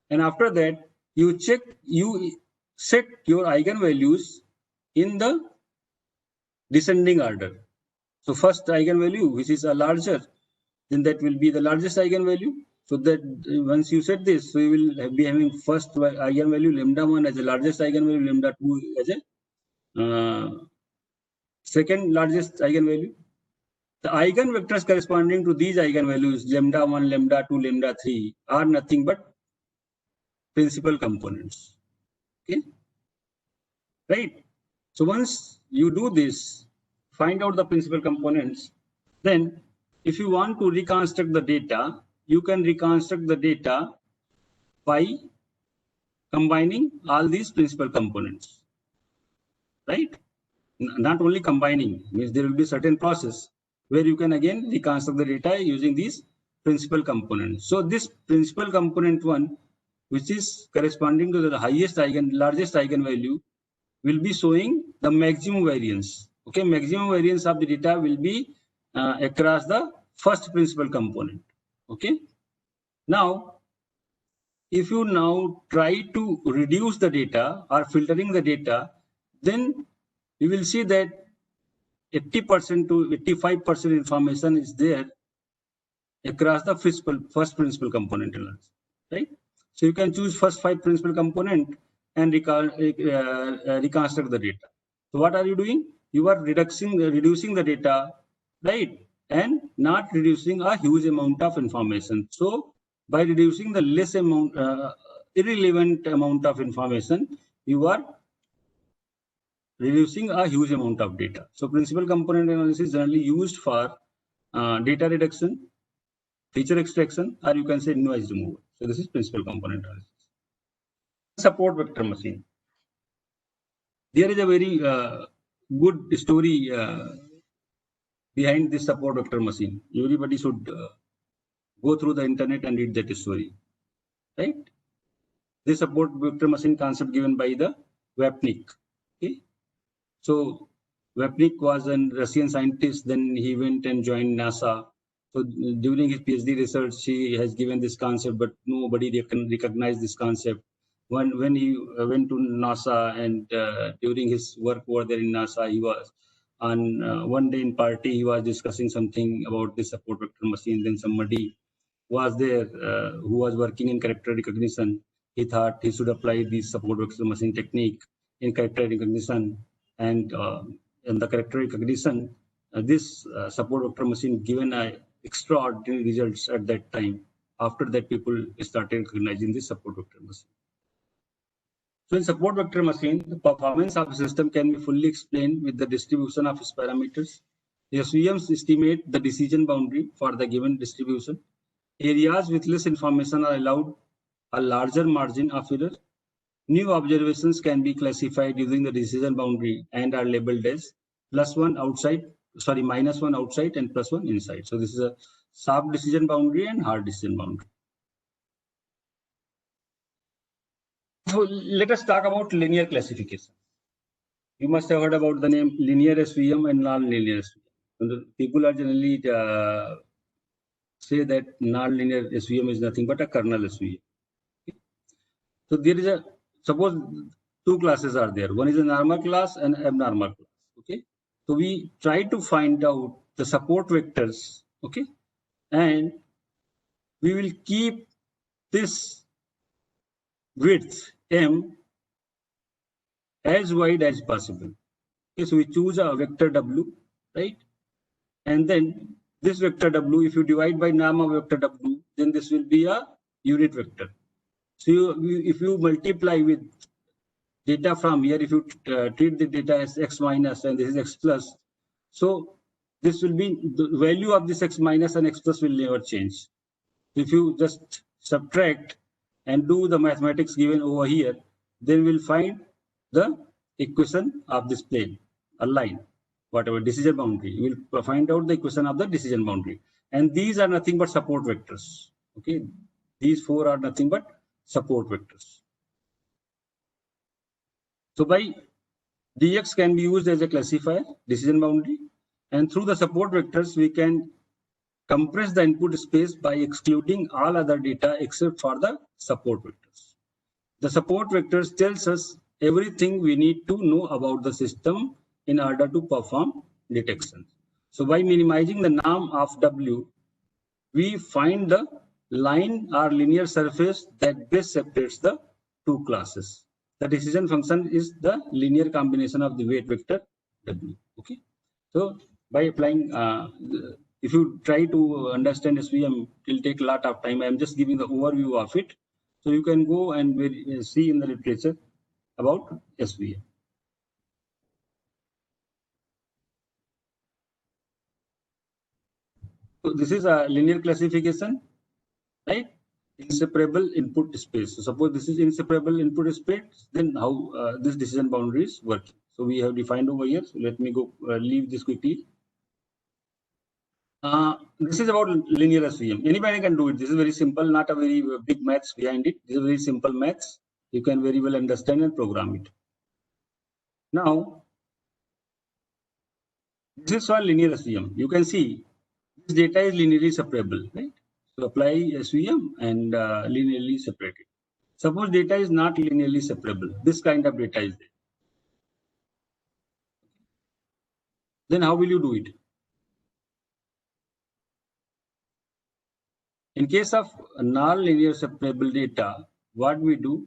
And after that, you set your eigenvalues in the descending order. So first eigenvalue, which is a larger, then that will be the largest eigenvalue. So that once you set this, so you will be having first eigenvalue lambda 1 as the largest eigenvalue, lambda 2 as a second largest eigenvalue. The eigenvectors corresponding to these eigenvalues, lambda 1, lambda 2, lambda 3, are nothing but principal components. Okay, right? So once you do this, find out the principal components, then if you want to reconstruct the data, you can reconstruct the data by combining all these principal components, right? Not only combining, means there will be certain process where you can again reconstruct the data using these principal components. So this principal component 1, which is corresponding to the largest eigenvalue, will be showing the maximum variance. Okay, maximum variance of the data will be across the first principal component. Okay, now if you now try to reduce the data or filtering the data, then you will see that 80% to 85% information is there across the first principal component, right? So you can choose first 5 principal component and reconstruct the data. So what are you doing? You are reducing the data, right? And not reducing a huge amount of information. So by reducing the less amount, irrelevant amount of information, you are reducing a huge amount of data. So principal component analysis is generally used for data reduction, feature extraction, or you can say noise removal. So this is principal component analysis. Support vector machine. There is a very good story behind this support vector machine. Everybody should go through the internet and read that story, right? This support vector machine concept given by the Vapnik. Okay, so Vapnik was a Russian scientist. Then he went and joined NASA. So during his PhD research, he has given this concept, but nobody recognized this concept. When he went to NASA and during his work over there in NASA, he was on one day in party, he was discussing something about this support vector machine. Then somebody was there who was working in character recognition. He thought he should apply this support vector machine technique in character recognition, and in the character recognition, this support vector machine given extraordinary results at that time. After that, people started recognizing this support vector machine. So in support vector machine, the performance of the system can be fully explained with the distribution of its parameters. The SVMs estimate the decision boundary for the given distribution. Areas with less information are allowed a larger margin of error. New observations can be classified using the decision boundary and are labeled as -1 outside, -1 outside and +1 inside. So this is a soft decision boundary and hard decision boundary. So let us talk about linear classification. You must have heard about the name linear SVM and non-linear SVM. People are generally say that non-linear SVM is nothing but a kernel SVM. Okay. So there is suppose two classes are there. One is a normal class and abnormal class. Okay. So we try to find out the support vectors. Okay. And we will keep this width M as wide as possible. Okay. So we choose a vector W, right? And then this vector W, if you divide by norm of vector W, then this will be a unit vector. So if you multiply with data from here, if you treat the data as x minus and this is x plus, so this will be the value of this x minus and x plus will never change. If you just subtract and do the mathematics given over here, then we'll find the equation of this plane, a line, whatever decision boundary. We'll find out the equation of the decision boundary. And these are nothing but support vectors. Okay, these four are nothing but support vectors. So by dx can be used as a classifier, decision boundary, and through the support vectors we can compress the input space by excluding all other data except for the support vectors. The support vectors tells us everything we need to know about the system in order to perform detection. So by minimizing the norm of W, we find the line or linear surface that best separates the two classes. The decision function is the linear combination of the weight vector W. Okay. So by applying, if you try to understand SVM, it will take a lot of time. I am just giving the overview of it. So you can go and see in the literature about SVM. So this is a linear classification, right? Inseparable input space. So suppose this is inseparable input space, then how this decision boundary is working. So we have defined over here. So let me go leave this quickly. This is about linear SVM. Anybody can do it. This is very simple, not a very big maths behind it. This is very simple maths. You can very well understand and program it. Now, this is for linear SVM. You can see this data is linearly separable, right? So apply SVM and linearly separate it. Suppose data is not linearly separable. This kind of data is there. Then how will you do it? In case of non-linear separable data, what we do,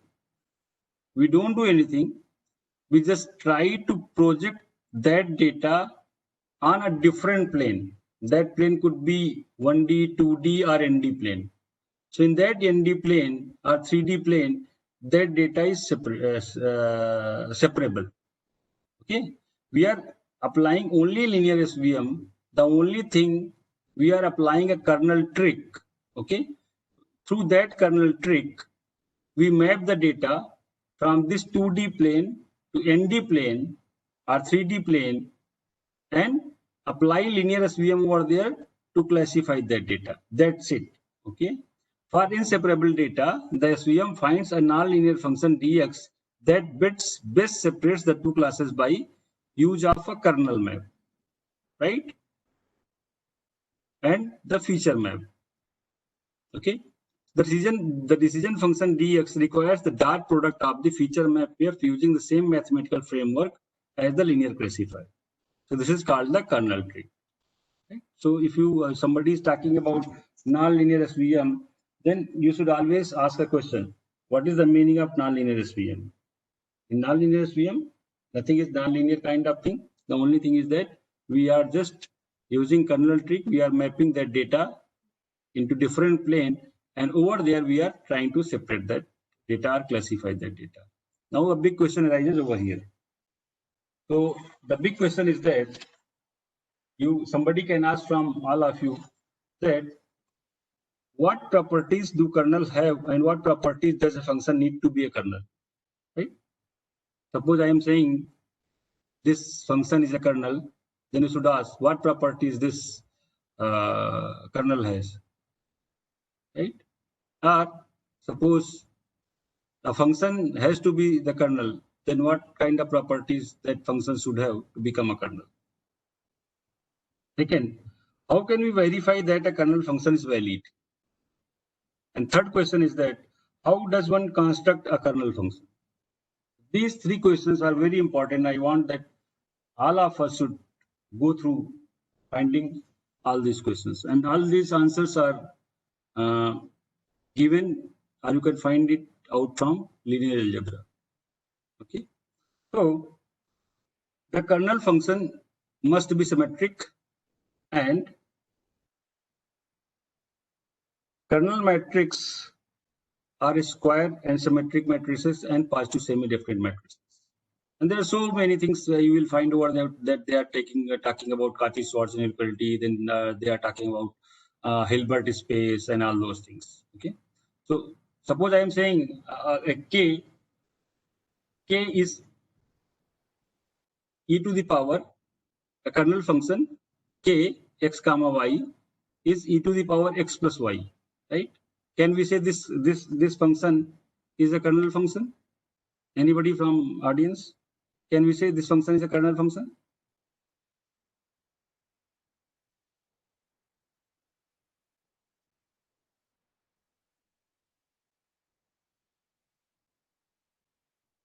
we don't do anything. We just try to project that data on a different plane. That plane could be 1D, 2D or ND plane. So in that ND plane or 3D plane, that data is separable. Okay, we are applying only linear SVM. The only thing we are applying a kernel trick. Okay, through that kernel trick, we map the data from this 2D plane to ND plane or 3D plane and apply linear SVM over there to classify that data. That's it. Okay. For inseparable data, the SVM finds a nonlinear function dx that best separates the two classes by use of a kernel map, right? And the feature map. Okay. The decision function dx requires the dot product of the feature map pairs using the same mathematical framework as the linear classifier. So this is called the kernel tree. Right? So if you somebody is talking about nonlinear SVM, then you should always ask a question: what is the meaning of nonlinear SVM? In nonlinear SVM, nothing is nonlinear kind of thing. The only thing is that we are just using kernel trick. We are mapping that data into different plane, and over there we are trying to separate that data or classify that data. Now a big question arises over here. So the big question is that somebody can ask from all of you that what properties do kernels have and what properties does a function need to be a kernel, right? Suppose I am saying this function is a kernel, then you should ask what properties this kernel has, right? Or suppose a function has to be the kernel, then what kind of properties that function should have to become a kernel? Second, how can we verify that a kernel function is valid? And third question is that how does one construct a kernel function? These three questions are very important. I want that all of us should go through finding all these questions, and all these answers are given, or you can find it out from linear algebra. Okay, so the kernel function must be symmetric, and kernel matrix are square and symmetric matrices and positive semi-definite matrices. And there are so many things you will find over there that they are talking about Cauchy-Schwarz inequality. Then they are talking about Hilbert space and all those things. Okay, so suppose I am saying k is e to the power a kernel function k x comma y is e to the power x plus y, right? Can we say this function is a kernel function? Anybody from audience? Can we say this function is a kernel function?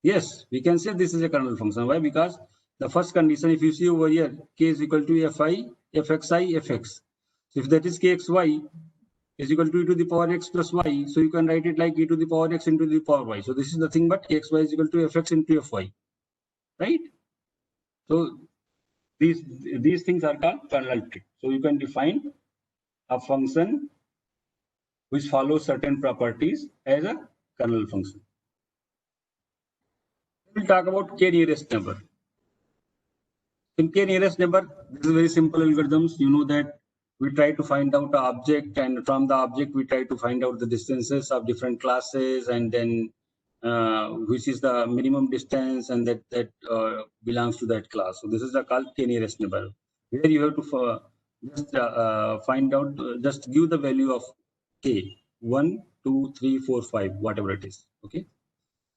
Yes, we can say this is a kernel function. Why? Because the first condition, if you see over here, k is equal to fi, fxi, fx. So if that is kxy is equal to e to the power x plus y, so you can write it like e to the power x into the power y. So this is nothing but kxy is equal to fx into fy, right? So these things are called kernel trick. So you can define a function which follows certain properties as a kernel function. We'll talk about k nearest neighbor. In k nearest neighbor, this is very simple algorithms. You know that we try to find out an object, and from the object we try to find out the distances of different classes, and then which is the minimum distance, and that belongs to that class. So this is called k nearest neighbor, where you have to just find out, just give the value of k 1, 2, 3, 4, 5, whatever it is. Okay.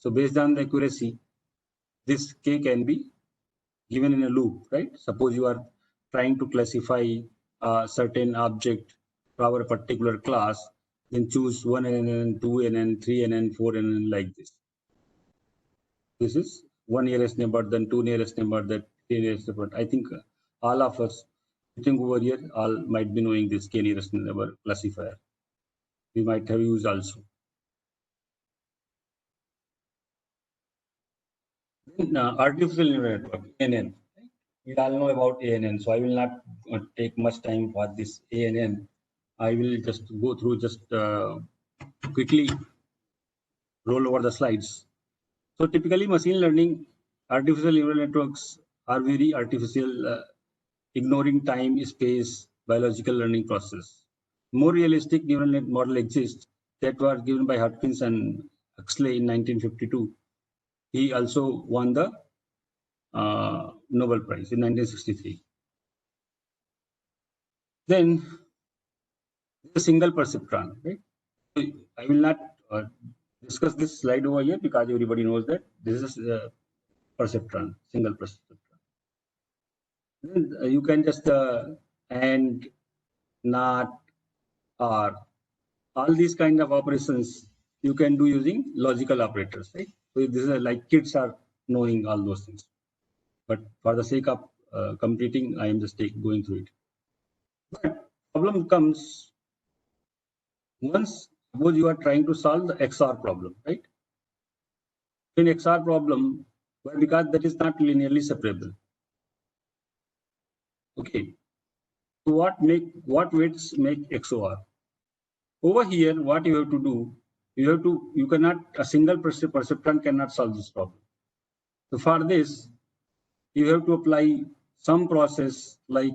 So based on the accuracy, this k can be given in a loop, right? Suppose you are trying to classify a certain object for a particular class, then choose 1NN, 2NN, 3NN, 4NN like this. This is 1 nearest neighbor, then 2 nearest neighbor, then 3 nearest neighbor. I think all of us sitting over here all might be knowing this k nearest neighbor classifier. We might have used also. Then, artificial neural network, ANN. We all know about ANN, so I will not take much time for this ANN. I will just go through just quickly roll over the slides. So typically machine learning, artificial neural networks are very artificial, ignoring time, space, biological learning process. More realistic neural net model exists that were given by Hopkins and Huxley in 1952. He also won the Nobel Prize in 1963. Then the single perceptron, right? So I will not discuss this slide over here because everybody knows that this is a perceptron, single perceptron. Then you can just and, not, or, all these kind of operations you can do using logical operators, right? So this is like kids are knowing all those things. But for the sake of completing, I am just going through it. But problem comes once suppose you are trying to solve the XOR problem, right? In XOR problem, well, because that is not linearly separable. Okay. So what weights make XOR? Over here, what you have to do, you cannot, a single perceptron cannot solve this problem. So for this, you have to apply some process like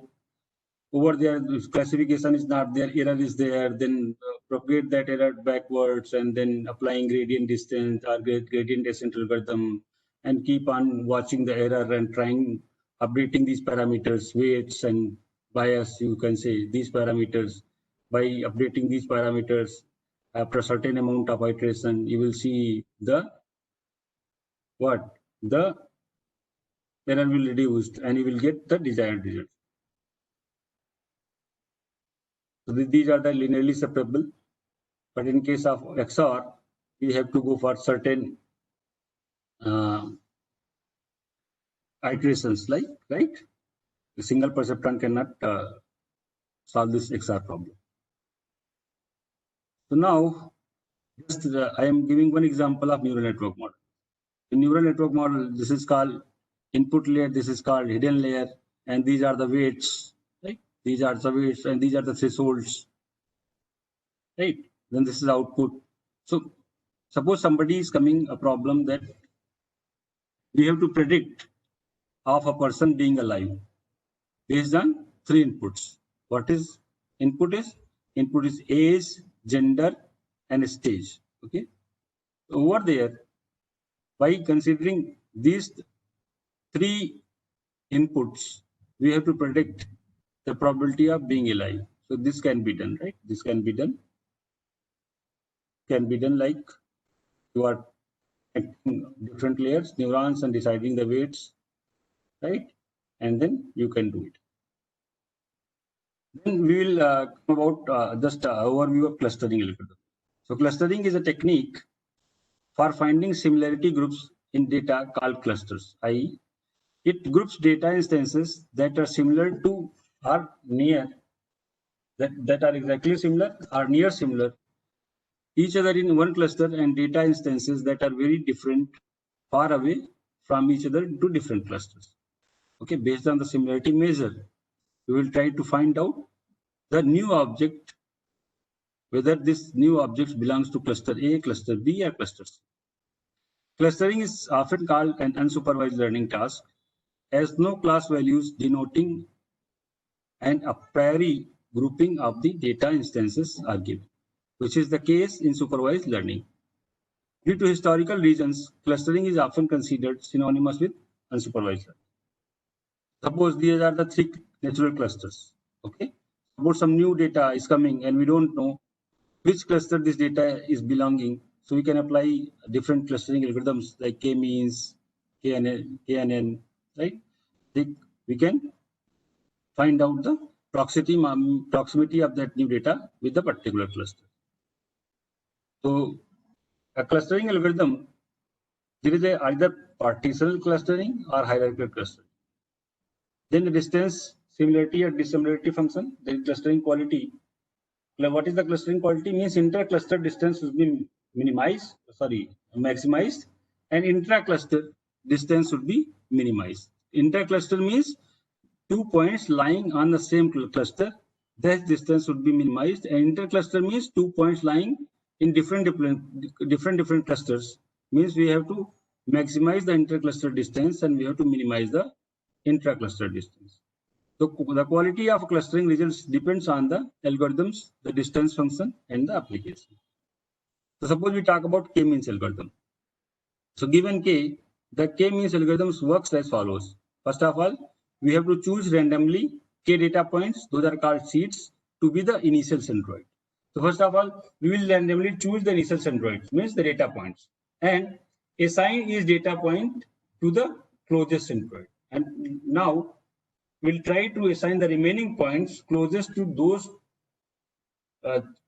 over there, classification is not there, error is there, then propagate that error backwards and then applying gradient distance or gradient descent algorithm and keep on watching the error and trying updating these parameters, weights and bias, you can say these parameters. By updating these parameters after a certain amount of iteration, you will see the the error will reduce and you will get the desired result. So these are the linearly separable, but in case of XOR, we have to go for certain iterations, like, right? A single perceptron cannot solve this XOR problem. So now, just I am giving one example of neural network model. In neural network model, this is called input layer, this is called hidden layer, and these are the weights, right? These are the weights and these are the thresholds, right? Then this is output. So suppose somebody is coming a problem that we have to predict of a person being alive based on 3 inputs. What is input is? Input is age, gender, and stage. Okay. Over there, by considering these 3 inputs, we have to predict the probability of being alive. So this can be done, right? This can be done. Can be done like you are connecting different layers, neurons, and deciding the weights, right? And then you can do it. Then we will come about just overview of clustering algorithm. So clustering is a technique for finding similarity groups in data called clusters, i.e., it groups data instances that are similar to or near, that are exactly similar or near similar each other in one cluster, and data instances that are very different, far away from each other into different clusters. Okay, based on the similarity measure, we will try to find out the new object, whether this new object belongs to cluster A, cluster B, or cluster C. Clustering is often called an unsupervised learning task, as no class values denoting an a priori grouping of the data instances are given, which is the case in supervised learning. Due to historical reasons, clustering is often considered synonymous with unsupervised learning. Suppose these are the 3 natural clusters. Okay. Suppose some new data is coming and we don't know which cluster this data is belonging. So we can apply different clustering algorithms like k-means, KNN, right? We can find out the proximity of that new data with the particular cluster. So a clustering algorithm, there is either partitional clustering or hierarchical clustering. Then the distance similarity or dissimilarity function, the clustering quality. What is the clustering quality? Means inter-cluster distance should be maximized, and intra-cluster distance should be minimized. Inter-cluster means 2 points lying on the same cluster, that distance should be minimized, and inter-cluster means 2 points lying in different clusters, means we have to maximize the inter-cluster distance and we have to minimize the intra-cluster distance. So the quality of clustering results depends on the algorithms, the distance function, and the application. So suppose we talk about k-means algorithm. So given k, the k-means algorithms works as follows. First of all, we have to choose randomly k data points, those are called seeds, to be the initial centroid. So first of all, we will randomly choose the initial centroids, means the data points, and assign each data point to the closest centroid. And now we'll try to assign the remaining points closest to those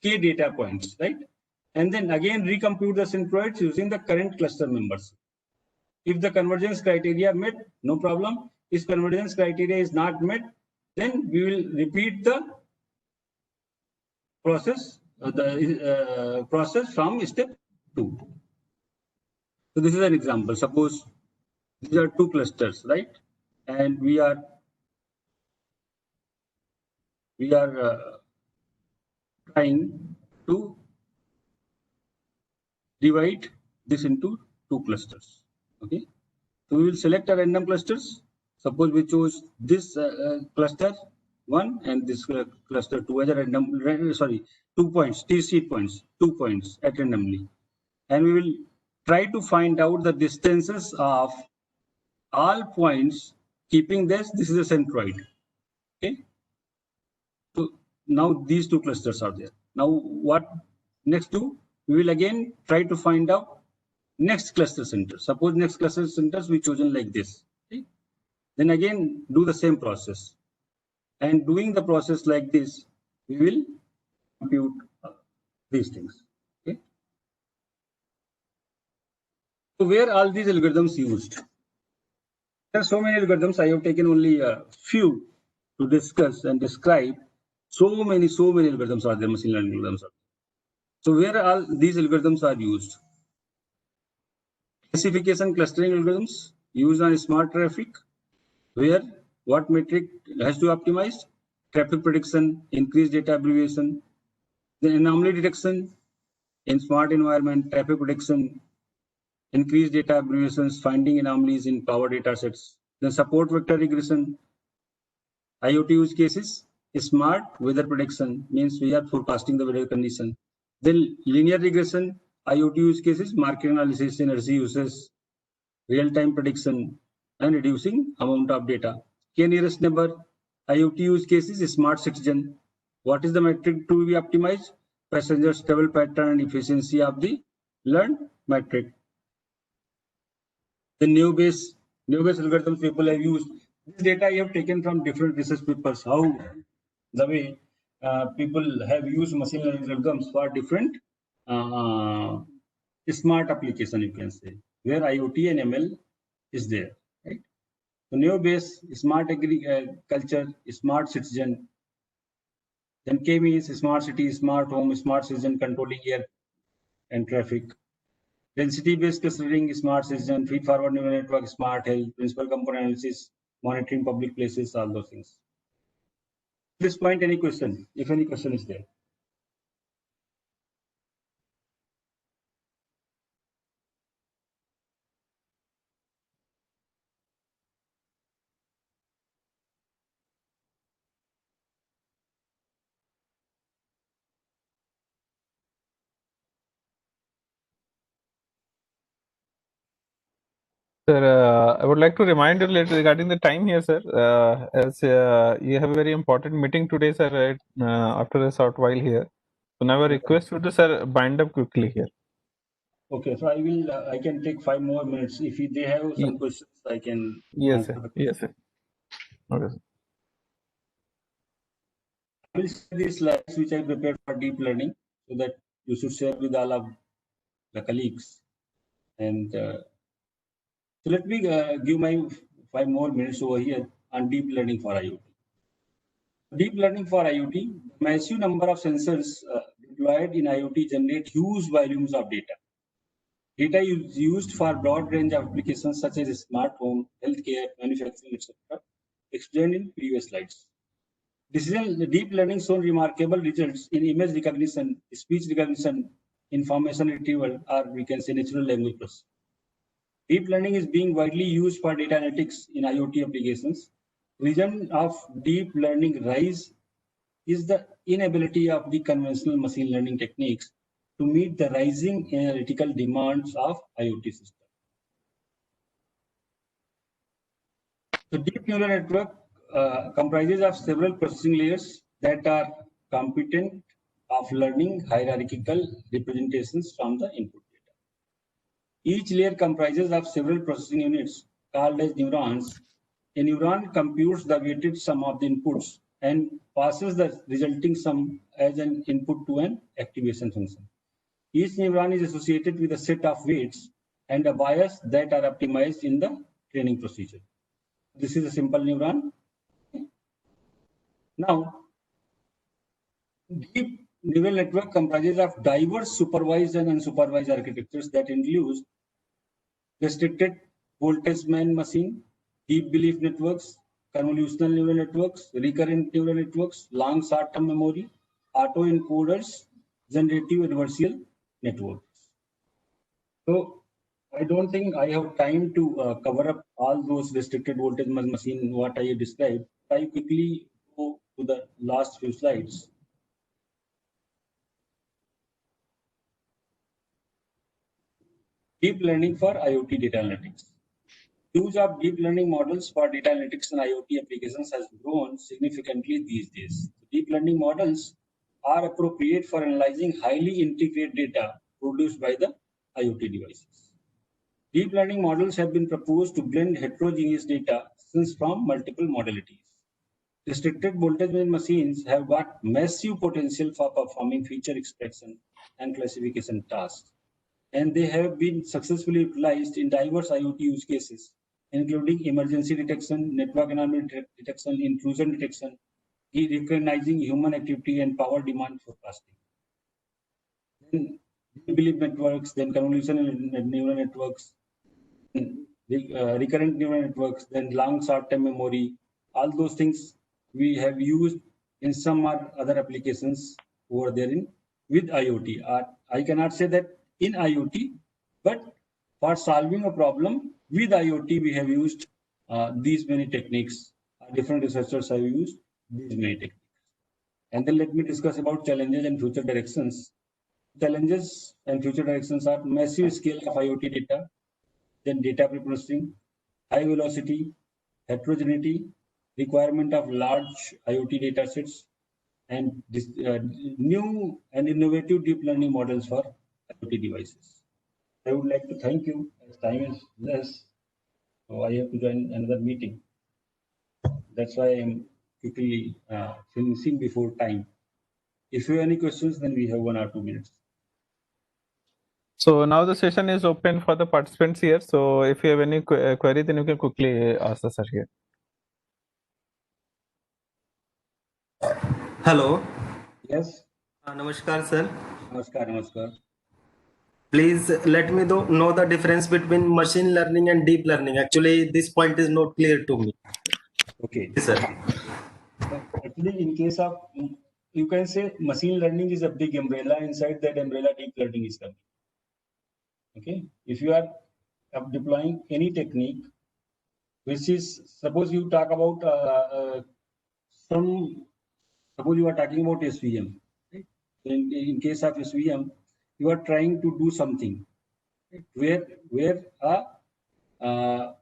k data points, right? And then again recompute the centroids using the current cluster members. If the convergence criteria met, no problem. If convergence criteria is not met, then we will repeat the process, process from step 2. So this is an example. Suppose these are 2 clusters, right? And we are trying to divide this into 2 clusters. Okay, so we will select a random clusters. Suppose we choose this cluster 1 and this cluster 2 as a random, 2 points, T seed points, 2 points at randomly, and we will try to find out the distances of all points, keeping this is a centroid. Okay, so now these 2 clusters are there. Now what next do? We will again try to find out next cluster center. Suppose next cluster centers we chosen like this. Okay? Then again do the same process. And doing the process like this, we will compute these things. Okay? So where all these algorithms used? There are so many algorithms. I have taken only a few to discuss and describe. So many algorithms are there, machine learning algorithms. So where all these algorithms are used? Classification clustering algorithms used on smart traffic, where what metric has to optimize? Traffic prediction, increased data abbreviation, the anomaly detection in smart environment, traffic prediction, increased data abbreviations, finding anomalies in power data sets, then support vector regression, IoT use cases, smart weather prediction, means we are forecasting the weather condition, then linear regression, IoT use cases, market analysis, energy usage, real-time prediction, and reducing amount of data. K nearest neighbor, IoT use cases, smart citizen. What is the metric to be optimized? Passengers travel pattern and efficiency of the learned metric. The Naive Bayes algorithms people have used. This data I have taken from different research papers. How the way people have used machine learning algorithms for different smart application, you can say, where IoT and ML is there, right? So Naive Bayes, smart agriculture, smart citizen. Then K means smart city, smart home, smart citizen controlling air and traffic. Density-based clustering, smart citizen, feed-forward neural network, smart health, principal component analysis, monitoring public places, all those things. At this point, any question? If any question is there. Sir, I would like to remind you regarding the time here, sir. As you have a very important meeting today, sir, right, after a short while here. So now I request you to, sir, bind up quickly here. Okay, so I will. I can take 5 more minutes. If they have some questions, I can. Yes, sir. Yes, sir. Okay, sir. I will share these slides which I prepared for deep learning, so that you should share with all of the colleagues. And so let me give my 5 more minutes over here on deep learning for IoT. Deep learning for IoT, massive number of sensors deployed in IoT generate huge volumes of data. Data is used for broad range of applications such as smart home, healthcare, manufacturing, etc. explained in previous slides. The deep learning shown remarkable results in image recognition, speech recognition, information retrieval, or we can say natural language processing. Deep learning is being widely used for data analytics in IoT applications. Reason of deep learning rise is the inability of the conventional machine learning techniques to meet the rising analytical demands of IoT systems. The deep neural network comprises of several processing layers that are competent of learning hierarchical representations from the input data. Each layer comprises of several processing units called as neurons. A neuron computes the weighted sum of the inputs and passes the resulting sum as an input to an activation function. Each neuron is associated with a set of weights and a bias that are optimized in the training procedure. This is a simple neuron. Now, deep neural network comprises of diverse supervised and unsupervised architectures that include restricted Boltzmann machine, deep belief networks, convolutional neural networks, recurrent neural networks, long short-term memory, autoencoders, generative adversarial networks. So I don't think I have time to cover up all those restricted voltage machine what I described. I quickly go to the last few slides. Deep learning for IoT data analytics. Use of deep learning models for data analytics and IoT applications has grown significantly these days. Deep learning models are appropriate for analyzing highly integrated data produced by the IoT devices. Deep learning models have been proposed to blend heterogeneous data since from multiple modalities. Restricted Boltzmann machines have got massive potential for performing feature extraction and classification tasks, and they have been successfully utilized in diverse IoT use cases, including emergency detection, network anomaly detection, intrusion detection, recognizing human activity, and power demand forecasting. Then belief networks, then convolutional neural networks, recurrent neural networks, then long short-term memory, all those things we have used in some or other applications over there in with IoT. I cannot say that in IoT, but for solving a problem with IoT, we have used these many techniques. Different researchers have used these many techniques. And then let me discuss about challenges and future directions. Challenges and future directions are massive scale of IoT data, then data preprocessing, high velocity, heterogeneity, requirement of large IoT data sets, and new and innovative deep learning models for IoT devices. I would like to thank you as time is less. So I have to join another meeting. That's why I'm quickly finishing before time. If you have any questions, then we have 1 or 2 minutes. So now the session is open for the participants here. So if you have any query, then you can quickly ask the sir here. Hello. Yes. Namaskar, sir. Namaskar. Namaskar. Please let me know the difference between machine learning and deep learning. Actually, this point is not clear to me. Okay. Yes, sir. Actually, in case of, you can say machine learning is a big umbrella. Inside that umbrella, deep learning is coming. Okay. If you are deploying any technique, which is, suppose you talk about suppose you are talking about SVM. Right? In case of SVM, you are trying to do something, right? where a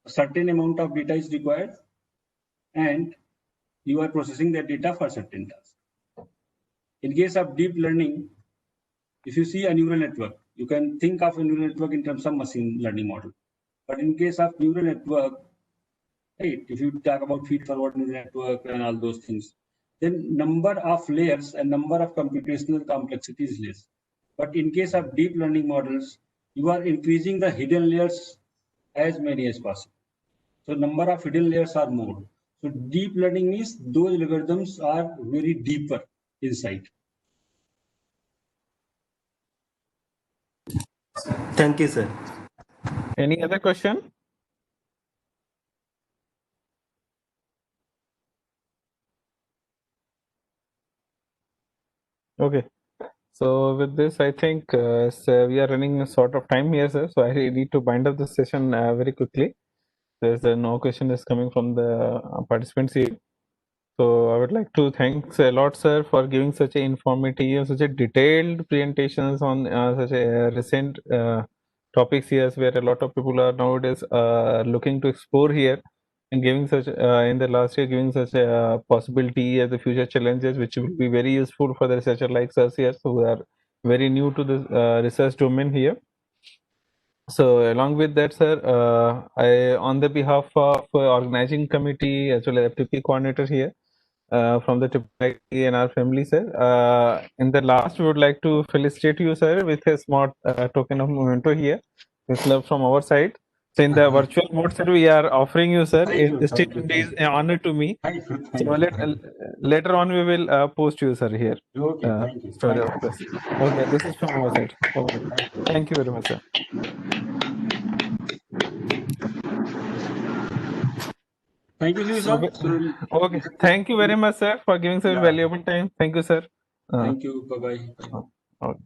certain amount of data is required, and you are processing that data for certain tasks. In case of deep learning, if you see a neural network, you can think of a neural network in terms of machine learning model. But in case of neural network, right, if you talk about feed-forward neural network and all those things, then number of layers and number of computational complexity is less. But in case of deep learning models, you are increasing the hidden layers as many as possible. So number of hidden layers are more. So deep learning means those algorithms are very deeper inside. Thank you, sir. Any other question? Okay. So with this, I think so we are running a sort of time here, sir. So I need to bind up this session very quickly. There's no question is coming from the participants here. So I would like to thanks a lot, sir, for giving such a informative, such a detailed presentations on such a recent topics here, where a lot of people are nowadays looking to explore here, and giving such in the last year giving such a possibility as the future challenges, which will be very useful for the researcher like us here, so we are very new to the research domain here. So along with that, sir, I on the behalf of organizing committee as well as FTP coordinator here from the IIIT and our family, sir. In the last, we would like to felicitate you, sir, with a small token of memento here, with love from our side. So in the virtual mode, sir, we are offering you, sir. It still is an honor to me. Thank you. So later on, we will post you, sir, here. Okay, thank you. Story of this. Okay, this is from our side. Okay. Thank you very much, sir. Thank you, sir. Okay. Thank you very much, sir, for giving such valuable time. Thank you, sir. Thank you. Bye-bye. Okay.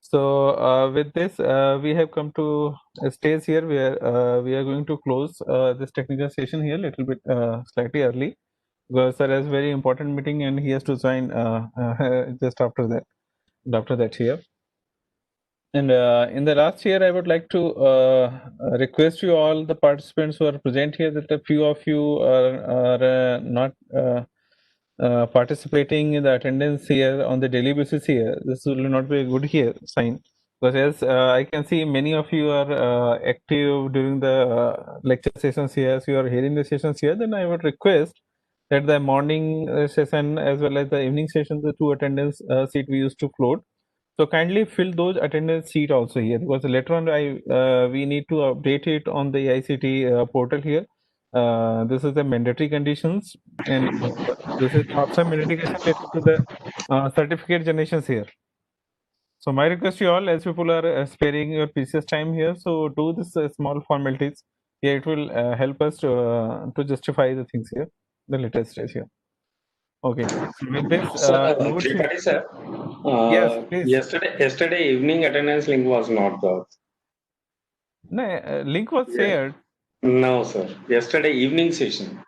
So with this, we have come to a stage here where we are going to close this technical session here a little bit slightly early, because sir has very important meeting and he has to join just after that here. And in the last year, I would like to request you all the participants who are present here that a few of you are not participating in the attendance here on the daily basis here. This will not be a good here sign, because as I can see many of you are active during the lecture sessions here. As you are hearing the sessions here, then I would request that the morning session as well as the evening session, the two attendance seat we used to float. So kindly fill those attendance seat also here, because later on we need to update it on the ICT portal here. This is the mandatory conditions, and this is also mandatory condition related to the certificate generations here. So my request to you all, as people are sparing your precious time here, so do this small formalities. Yeah, it will help us to justify the things here, the latest stage here. Okay. With this, Tripathi sir, yes, please. yesterday evening attendance link was not there. No, link was shared. No, sir. Yesterday evening session.